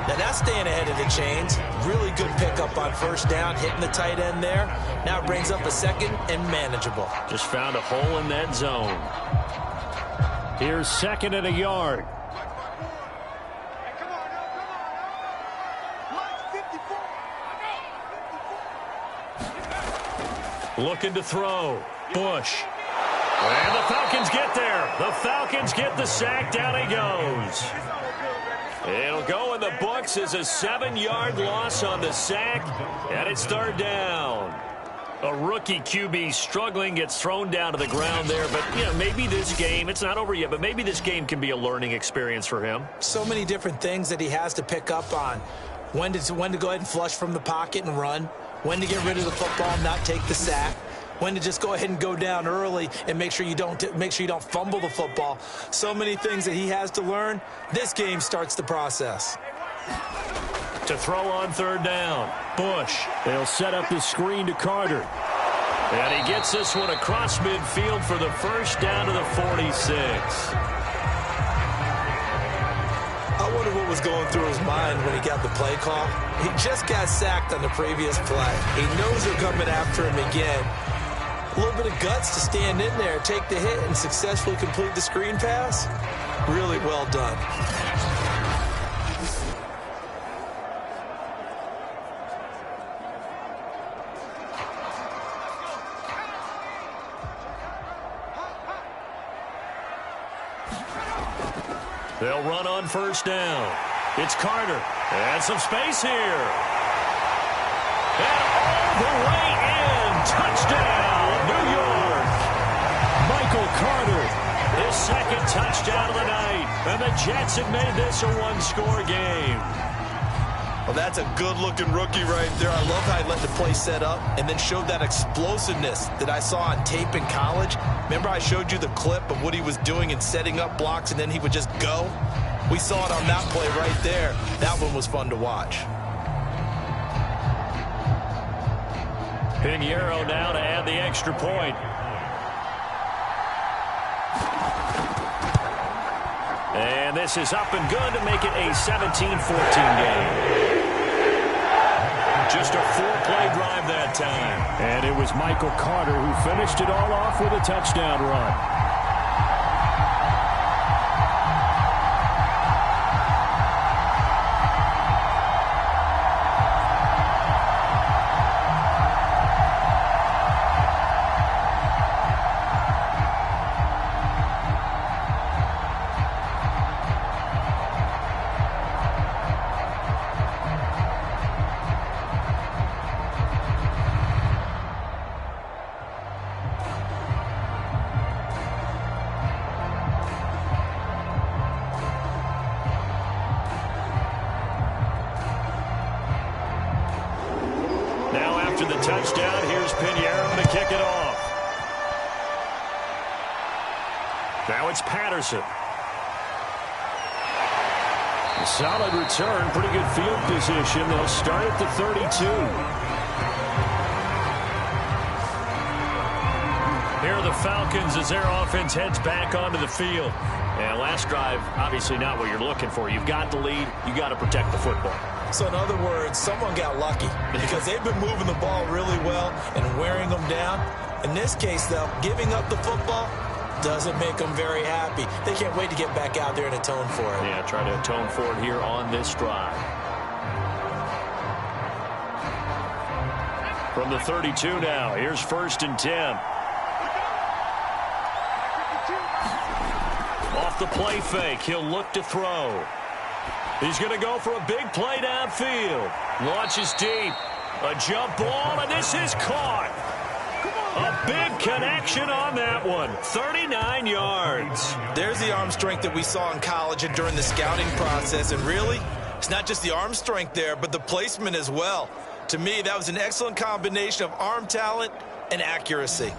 Now that's staying ahead of the chains. Really good pickup on first down, hitting the tight end there. Now it brings up a second and manageable. Just found a hole in that zone. Here's 2nd and a yard. Looking to throw. Bush. And the Falcons get there. The Falcons get the sack. Down he goes. It'll go in the books as a 7-yard loss on the sack. And it's 3rd down. A rookie QB struggling, gets thrown down to the ground there. But, you know, maybe this game, it's not over yet, but maybe this game can be a learning experience for him. So many different things that he has to pick up on. When to go ahead and flush from the pocket and run. When to get rid of the football and not take the sack. When to just go ahead and go down early and make sure you don't fumble the football. So many things that he has to learn. This game starts the process. To throw on 3rd down, Bush. They'll set up the screen to Carter. And he gets this one across midfield for the first down to the 46. I wonder what was going through his mind when he got the play call. He just got sacked on the previous play. He knows they're coming after him again. A little bit of guts to stand in there, take the hit, and successfully complete the screen pass. Really well done. They'll run on first down. It's Carter. And some space here. And all the way in. Touchdown, New York. Michael Carter, his 2nd touchdown of the night. And the Jets have made this a 1-score game. Well, that's a good-looking rookie right there. I love how he let the play set up and then showed that explosiveness that I saw on tape in college. Remember I showed you the clip of what he was doing and setting up blocks, and then he would just go? We saw it on that play right there. That one was fun to watch. Pinheiro now to add the extra point. And this is up and good to make it a 17-14 game. Just a 4-play drive that time. And it was Michael Carter who finished it all off with a touchdown run. After the touchdown, here's Pinheiro to kick it off. Now it's Patterson. A solid return, pretty good field position. They'll start at the 32. Here are the Falcons as their offense heads back onto the field. And last drive, obviously not what you're looking for. You've got the lead. You've got to protect the football. So in other words, someone got lucky because they've been moving the ball really well and wearing them down. In this case, though, giving up the football doesn't make them very happy. They can't wait to get back out there and atone for it. Yeah, try to atone for it here on this drive. From the 32 now, here's 1st and 10. Off the play fake, he'll look to throw. He's going to go for a big play downfield. Launches deep. A jump ball, and this is caught. A big connection on that one. 39 yards. There's the arm strength that we saw in college and during the scouting process. And really, it's not just the arm strength there, but the placement as well. To me, that was an excellent combination of arm talent and accuracy.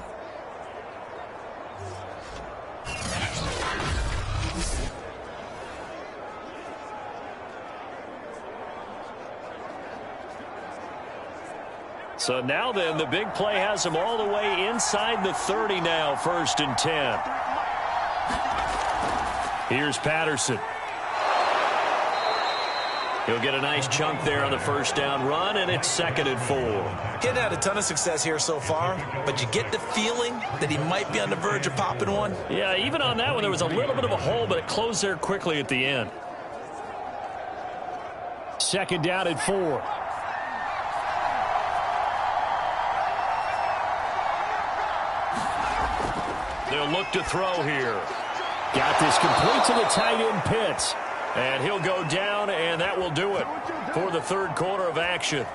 So now then, the big play has him all the way inside the 30 now, 1st and 10. Here's Patterson. He'll get a nice chunk there on the 1st down run, and it's 2nd and 4. He hadn't had a ton of success here so far, but you get the feeling that he might be on the verge of popping one. Yeah, even on that one, there was a little bit of a hole, but it closed there quickly at the end. 2nd down and 4. They'll look to throw here. Got this complete to the tight end Pitts. And he'll go down, and that will do it for the 3rd quarter of action.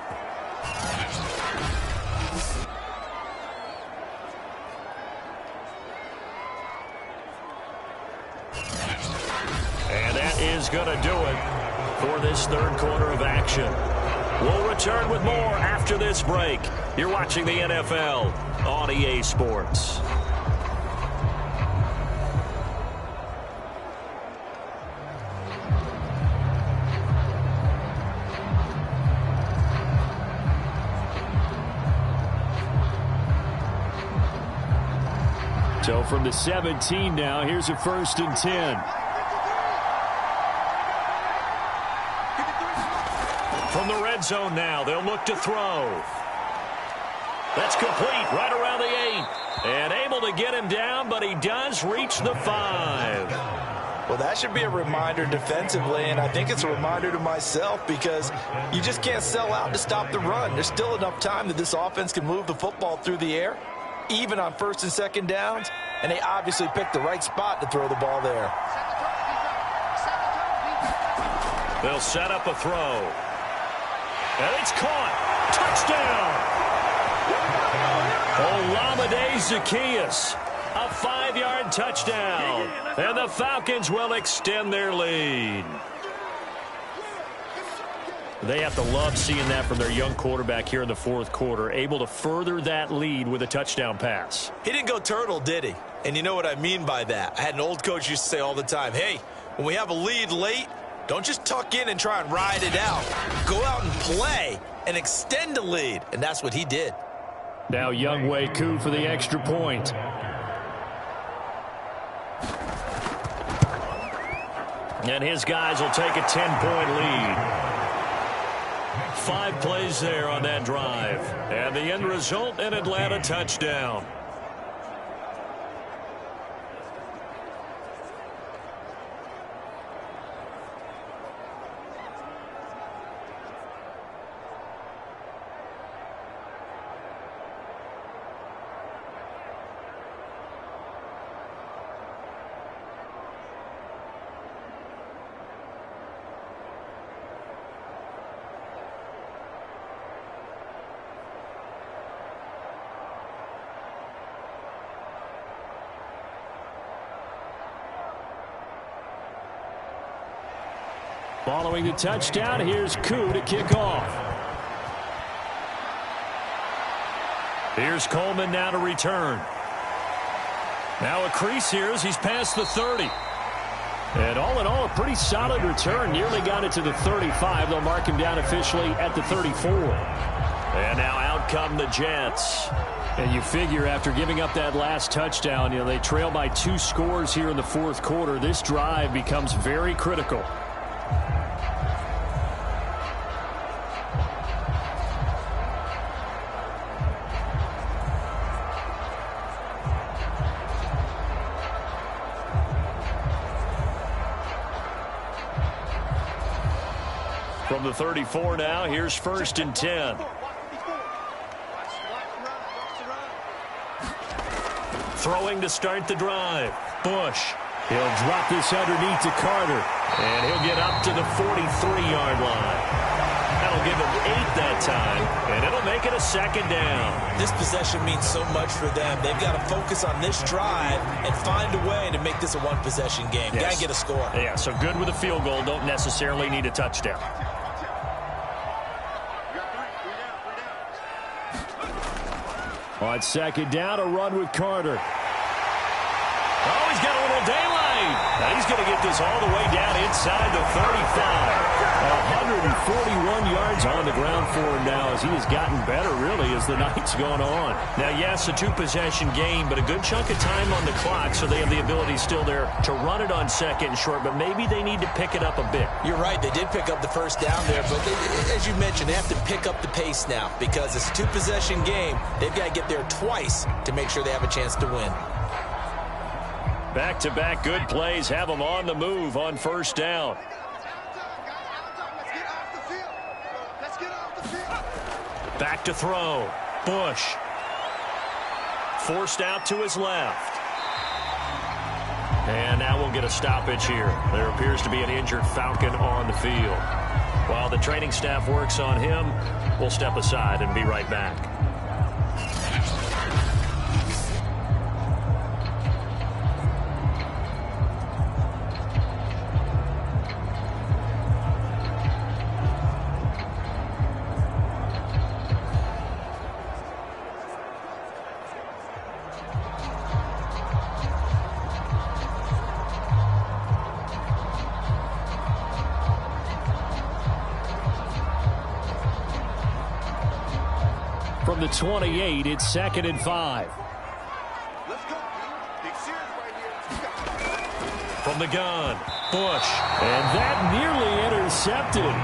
And that is going to do it for this 3rd quarter of action. We'll return with more after this break. You're watching the NFL on EA Sports. So from the 17 now, here's a 1st and 10. From the red zone now, they'll look to throw. That's complete right around the 8. And able to get him down, but he does reach the 5. Well, that should be a reminder defensively, and I think it's a reminder to myself because you just can't sell out to stop the run. There's still enough time that this offense can move the football through the air, even on 1st and 2nd downs, and they obviously picked the right spot to throw the ball there. They'll set up a throw. And it's caught. Touchdown. Olamide Zaccheaus. A 5-yard touchdown. And the Falcons will extend their lead. They have to love seeing that from their young quarterback here in the 4th quarter, able to further that lead with a touchdown pass. He didn't go turtle, did he? And you know what I mean by that. I had an old coach used to say all the time, hey, when we have a lead late, don't just tuck in and try and ride it out. Go out and play and extend the lead. And that's what he did. Now Younghoe Koo for the extra point. And his guys will take a 10-point lead. 5 plays there on that drive. And the end result, an Atlanta touchdown. Following the touchdown, here's Koo to kick off. Here's Coleman now to return. Now a crease here as he's past the 30. And all in all, a pretty solid return. Nearly got it to the 35. They'll mark him down officially at the 34. And now out come the Jets. And you figure after giving up that last touchdown, they trail by 2 scores here in the fourth quarter. This drive becomes very critical. From the 34 now, here's 1st and 10. Throwing to start the drive. Bush. He'll drop this underneath to Carter. And he'll get up to the 43-yard line. That'll give him 8 that time. And it'll make it a 2nd down. This possession means so much for them. They've got to focus on this drive and find a way to make this a one-possession game. Yes. Got to get a score. Yeah, so good with a field goal. Don't necessarily need a touchdown. On 2nd down, a run with Carter. Oh, he's got a little daylight. Now he's going to get this all the way down inside the 35. 141 yards on the ground for him now as he has gotten better, really, as the night's gone on. Now, yes, a 2-possession game, but a good chunk of time on the clock, so they have the ability still there to run it on 2nd and short, but maybe they need to pick it up a bit. You're right. They did pick up the 1st down there, but as you mentioned, they have to pick up the pace now because it's a 2-possession game. They've got to get there twice to make sure they have a chance to win. Back-to-back good plays have them on the move on 1st down. Back to throw. Bush. Forced out to his left. And now we'll get a stoppage here. There appears to be an injured Falcon on the field. While the training staff works on him, we'll step aside and be right back. From the 28, it's 2nd and 5. Let's go. Big series right here. From the gun, Bush. And that nearly intercepted.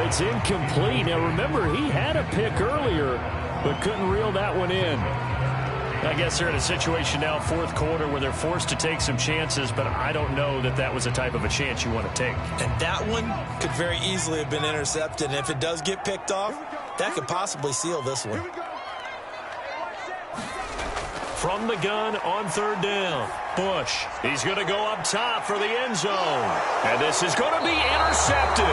It's incomplete. Now, remember, he had a pick earlier, but couldn't reel that one in. I guess they're in a situation now, 4th quarter, where they're forced to take some chances, but I don't know that that was the type of a chance you want to take. And that one could very easily have been intercepted. And if it does get picked off, that could possibly seal this one. From the gun on 3rd down, Bush. He's going to go up top for the end zone. And this is going to be intercepted.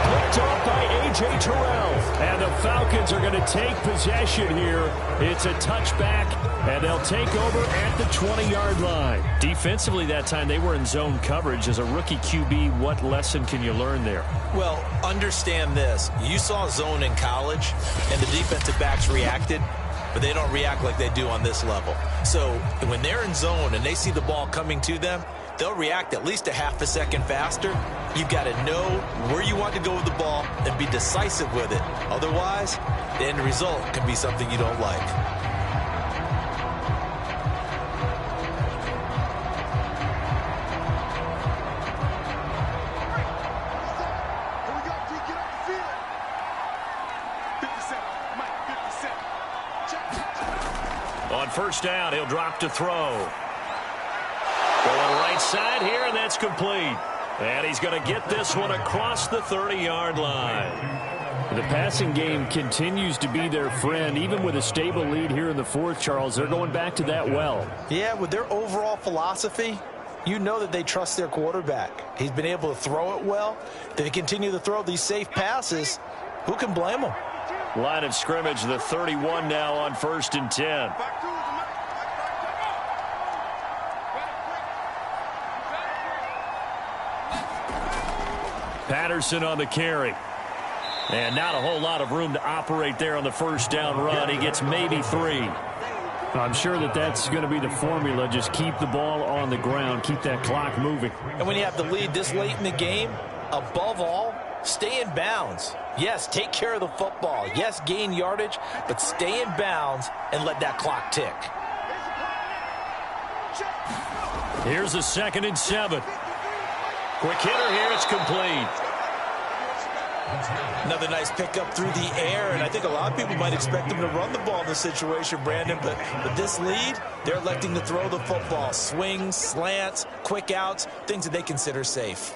Picked off by A.J. Terrell. And the Falcons are going to take possession here. It's a touchback, and they'll take over at the 20-yard line. Defensively that time, they were in zone coverage. As a rookie QB, what lesson can you learn there? Well, understand this. You saw zone in college, and the defensive backs reacted, but they don't react like they do on this level. So when they're in zone and they see the ball coming to them, they'll react at least a half a second faster. You've got to know where you want to go with the ball and be decisive with it. Otherwise, the end result can be something you don't like. first down. He'll drop to throw. Going right side here, and that's complete. And he's going to get this one across the 30-yard line. The passing game continues to be their friend. Even with a stable lead here in the fourth, Charles, they're going back to that well. Yeah, with their overall philosophy, you know that they trust their quarterback. He's been able to throw it well. They continue to throw these safe passes. Who can blame them? Line of scrimmage, the 31 now on 1st and 10. Patterson on the carry. And not a whole lot of room to operate there on the first down run. He gets maybe 3. I'm sure that that's going to be the formula. Just keep the ball on the ground. Keep that clock moving. And when you have the lead this late in the game, above all, stay in bounds. Yes, take care of the football. Yes, gain yardage, but stay in bounds and let that clock tick. Here's a 2nd and 7. Quick hitter here. It's complete. Another nice pickup through the air, and I think a lot of people might expect them to run the ball in this situation, Brandon, but with this lead, they're electing to throw the football. Swings, slants, quick outs, things that they consider safe.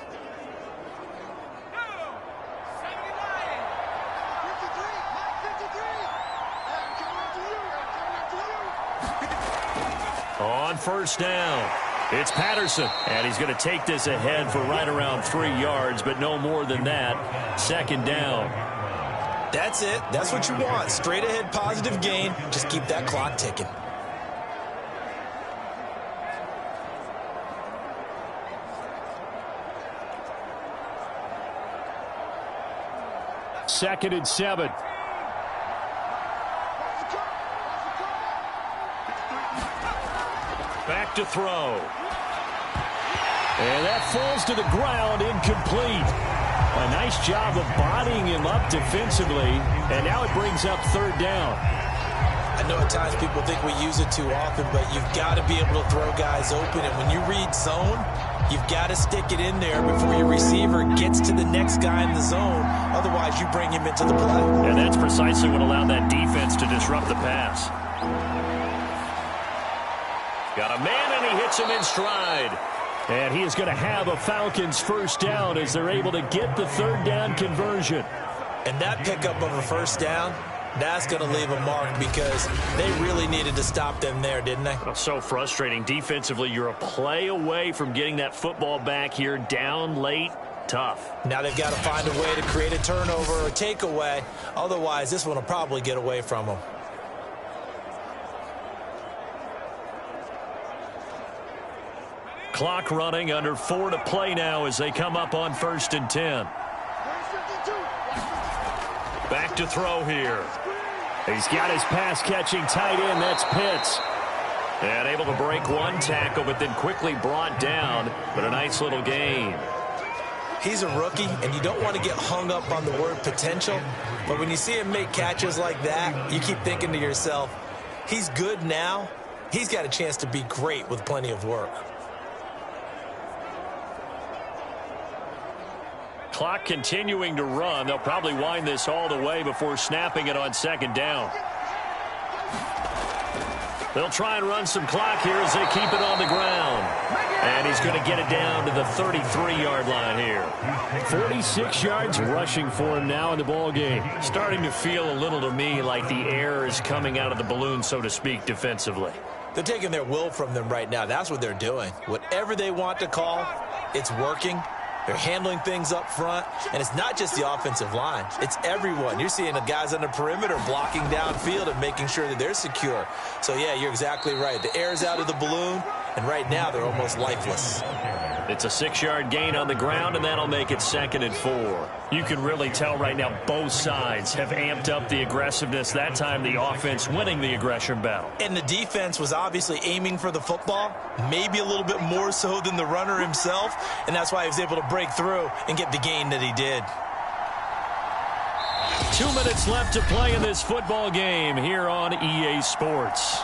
On first down, it's Patterson, and he's going to take this ahead for right around 3 yards, but no more than that. 2nd down. That's it. That's what you want. Straight ahead positive gain. Just keep that clock ticking. Second and 7. Back to throw. And that falls to the ground, incomplete. A nice job of bodying him up defensively, and now it brings up 3rd down. I know at times people think we use it too often, but you've got to be able to throw guys open, and when you read zone, you've got to stick it in there before your receiver gets to the next guy in the zone. Otherwise, you bring him into the play. And that's precisely what allowed that defense to disrupt the pass. Got a man, and he hits him in stride. And he is going to have a Falcons first down as they're able to get the 3rd down conversion. And that pickup of a first down, that's going to leave a mark because they really needed to stop them there, didn't they? Oh, so frustrating. Defensively, you're a play away from getting that football back here down late. Tough. Now they've got to find a way to create a turnover or a takeaway. Otherwise, this one will probably get away from them. Clock running, under 4 to play now as they come up on 1st and 10. Back to throw here. He's got his pass-catching tight end. That's Pitts. And able to break one tackle, but then quickly brought down. But a nice little gain. He's a rookie, and you don't want to get hung up on the word potential. But when you see him make catches like that, you keep thinking to yourself, he's good now. He's got a chance to be great with plenty of work. Clock continuing to run. They'll probably wind this all the way before snapping it on 2nd down. They'll try and run some clock here as they keep it on the ground. And he's going to get it down to the 33-yard line here. 46 yards rushing for him now in the ball game. Starting to feel a little to me like the air is coming out of the balloon, so to speak, defensively. They're taking their will from them right now. That's what they're doing. Whatever they want to call, it's working. They're handling things up front, and it's not just the offensive line. It's everyone. You're seeing the guys on the perimeter blocking downfield and making sure that they're secure. So, yeah, you're exactly right. The air's out of the balloon, and right now they're almost lifeless. It's a 6-yard gain on the ground, and that'll make it 2nd and 4. You can really tell right now both sides have amped up the aggressiveness. That time the offense winning the aggression battle. And the defense was obviously aiming for the football, maybe a little bit more so than the runner himself, and that's why he was able to break through and get the gain that he did. 2 minutes left to play in this football game here on EA Sports.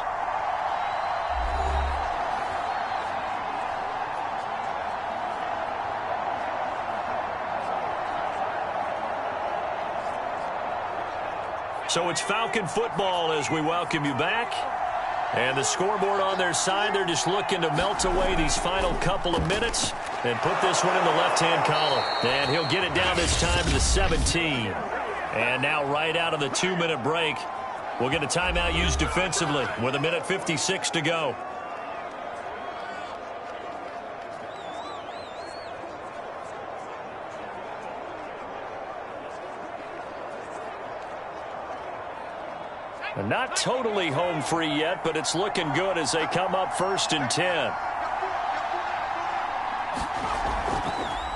So it's Falcon football as we welcome you back. And the scoreboard on their side, they're just looking to melt away these final couple of minutes and put this one in the left-hand column. And he'll get it down this time to the 17. And now right out of the 2-minute break, we'll get a timeout used defensively with 1:56 to go. And not totally home free yet, but it's looking good as they come up 1st and 10.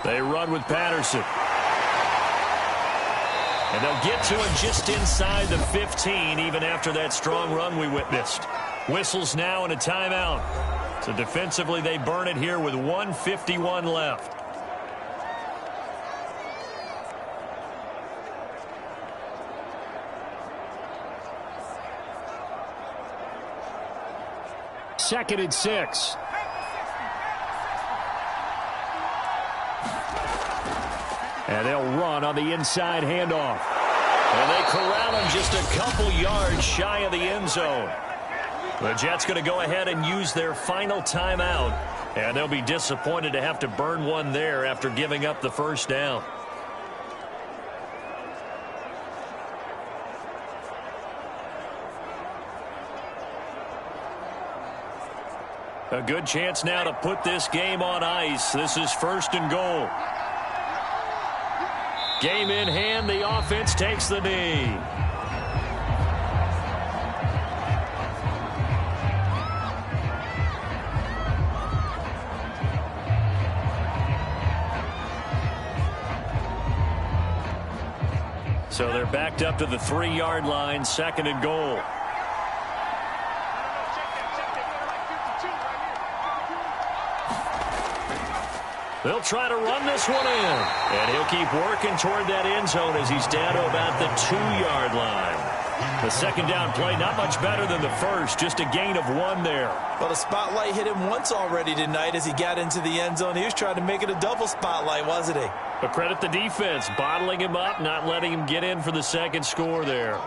They run with Patterson. And they'll get to him just inside the 15, even after that strong run we witnessed. Whistles now and a timeout. So defensively, they burn it here with 1:51 left. Second and 6. And they'll run on the inside handoff. And they corral him just a couple yards shy of the end zone. The Jets going to go ahead and use their final timeout. And they'll be disappointed to have to burn one there after giving up the first down. A good chance now to put this game on ice. This is 1st and goal. Game in hand, the offense takes the knee. So they're backed up to the 3-yard line, 2nd and goal. They'll try to run this one in. And he'll keep working toward that end zone as he's down to about the 2-yard line. The second down play, not much better than the first, just a gain of 1 there. Well, the spotlight hit him once already tonight as he got into the end zone. He was trying to make it a double spotlight, wasn't he? But credit the defense, bottling him up, not letting him get in for the second score there.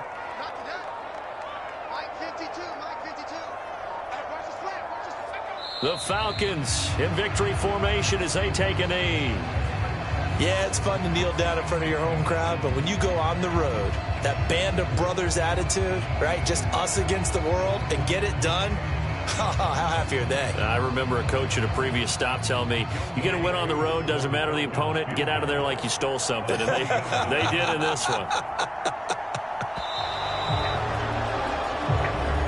The Falcons in victory formation as they take a knee. Yeah, it's fun to kneel down in front of your home crowd, but when you go on the road, that band of brothers attitude, right, just us against the world, and get it done, how happy are they? I remember a coach at a previous stop telling me, you get a win on the road, doesn't matter the opponent, get out of there like you stole something, and they did in this one.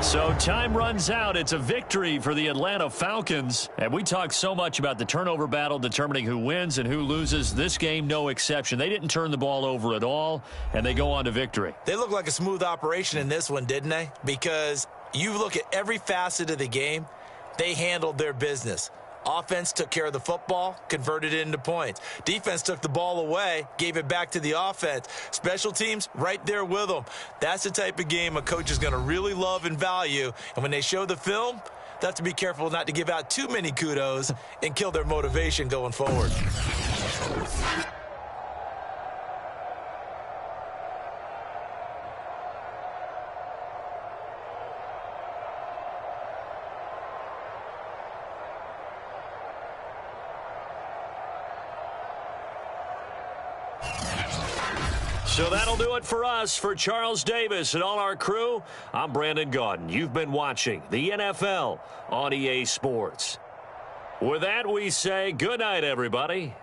So time runs out. It's a victory for the Atlanta Falcons. And we talk so much about the turnover battle determining who wins and who loses. This game, no exception. They didn't turn the ball over at all, and they go on to victory. They look like a smooth operation in this one, didn't they? Because you look at every facet of the game, they handled their business. Offense took care of the football, converted it into points. Defense took the ball away, gave it back to the offense. Special teams, right there with them. That's the type of game a coach is going to really love and value. And when they show the film, they have to be careful not to give out too many kudos and kill their motivation going forward. So that'll do it for us. For Charles Davis and all our crew, I'm Brandon Gaudin. You've been watching the NFL on EA Sports. With that, we say good night, everybody.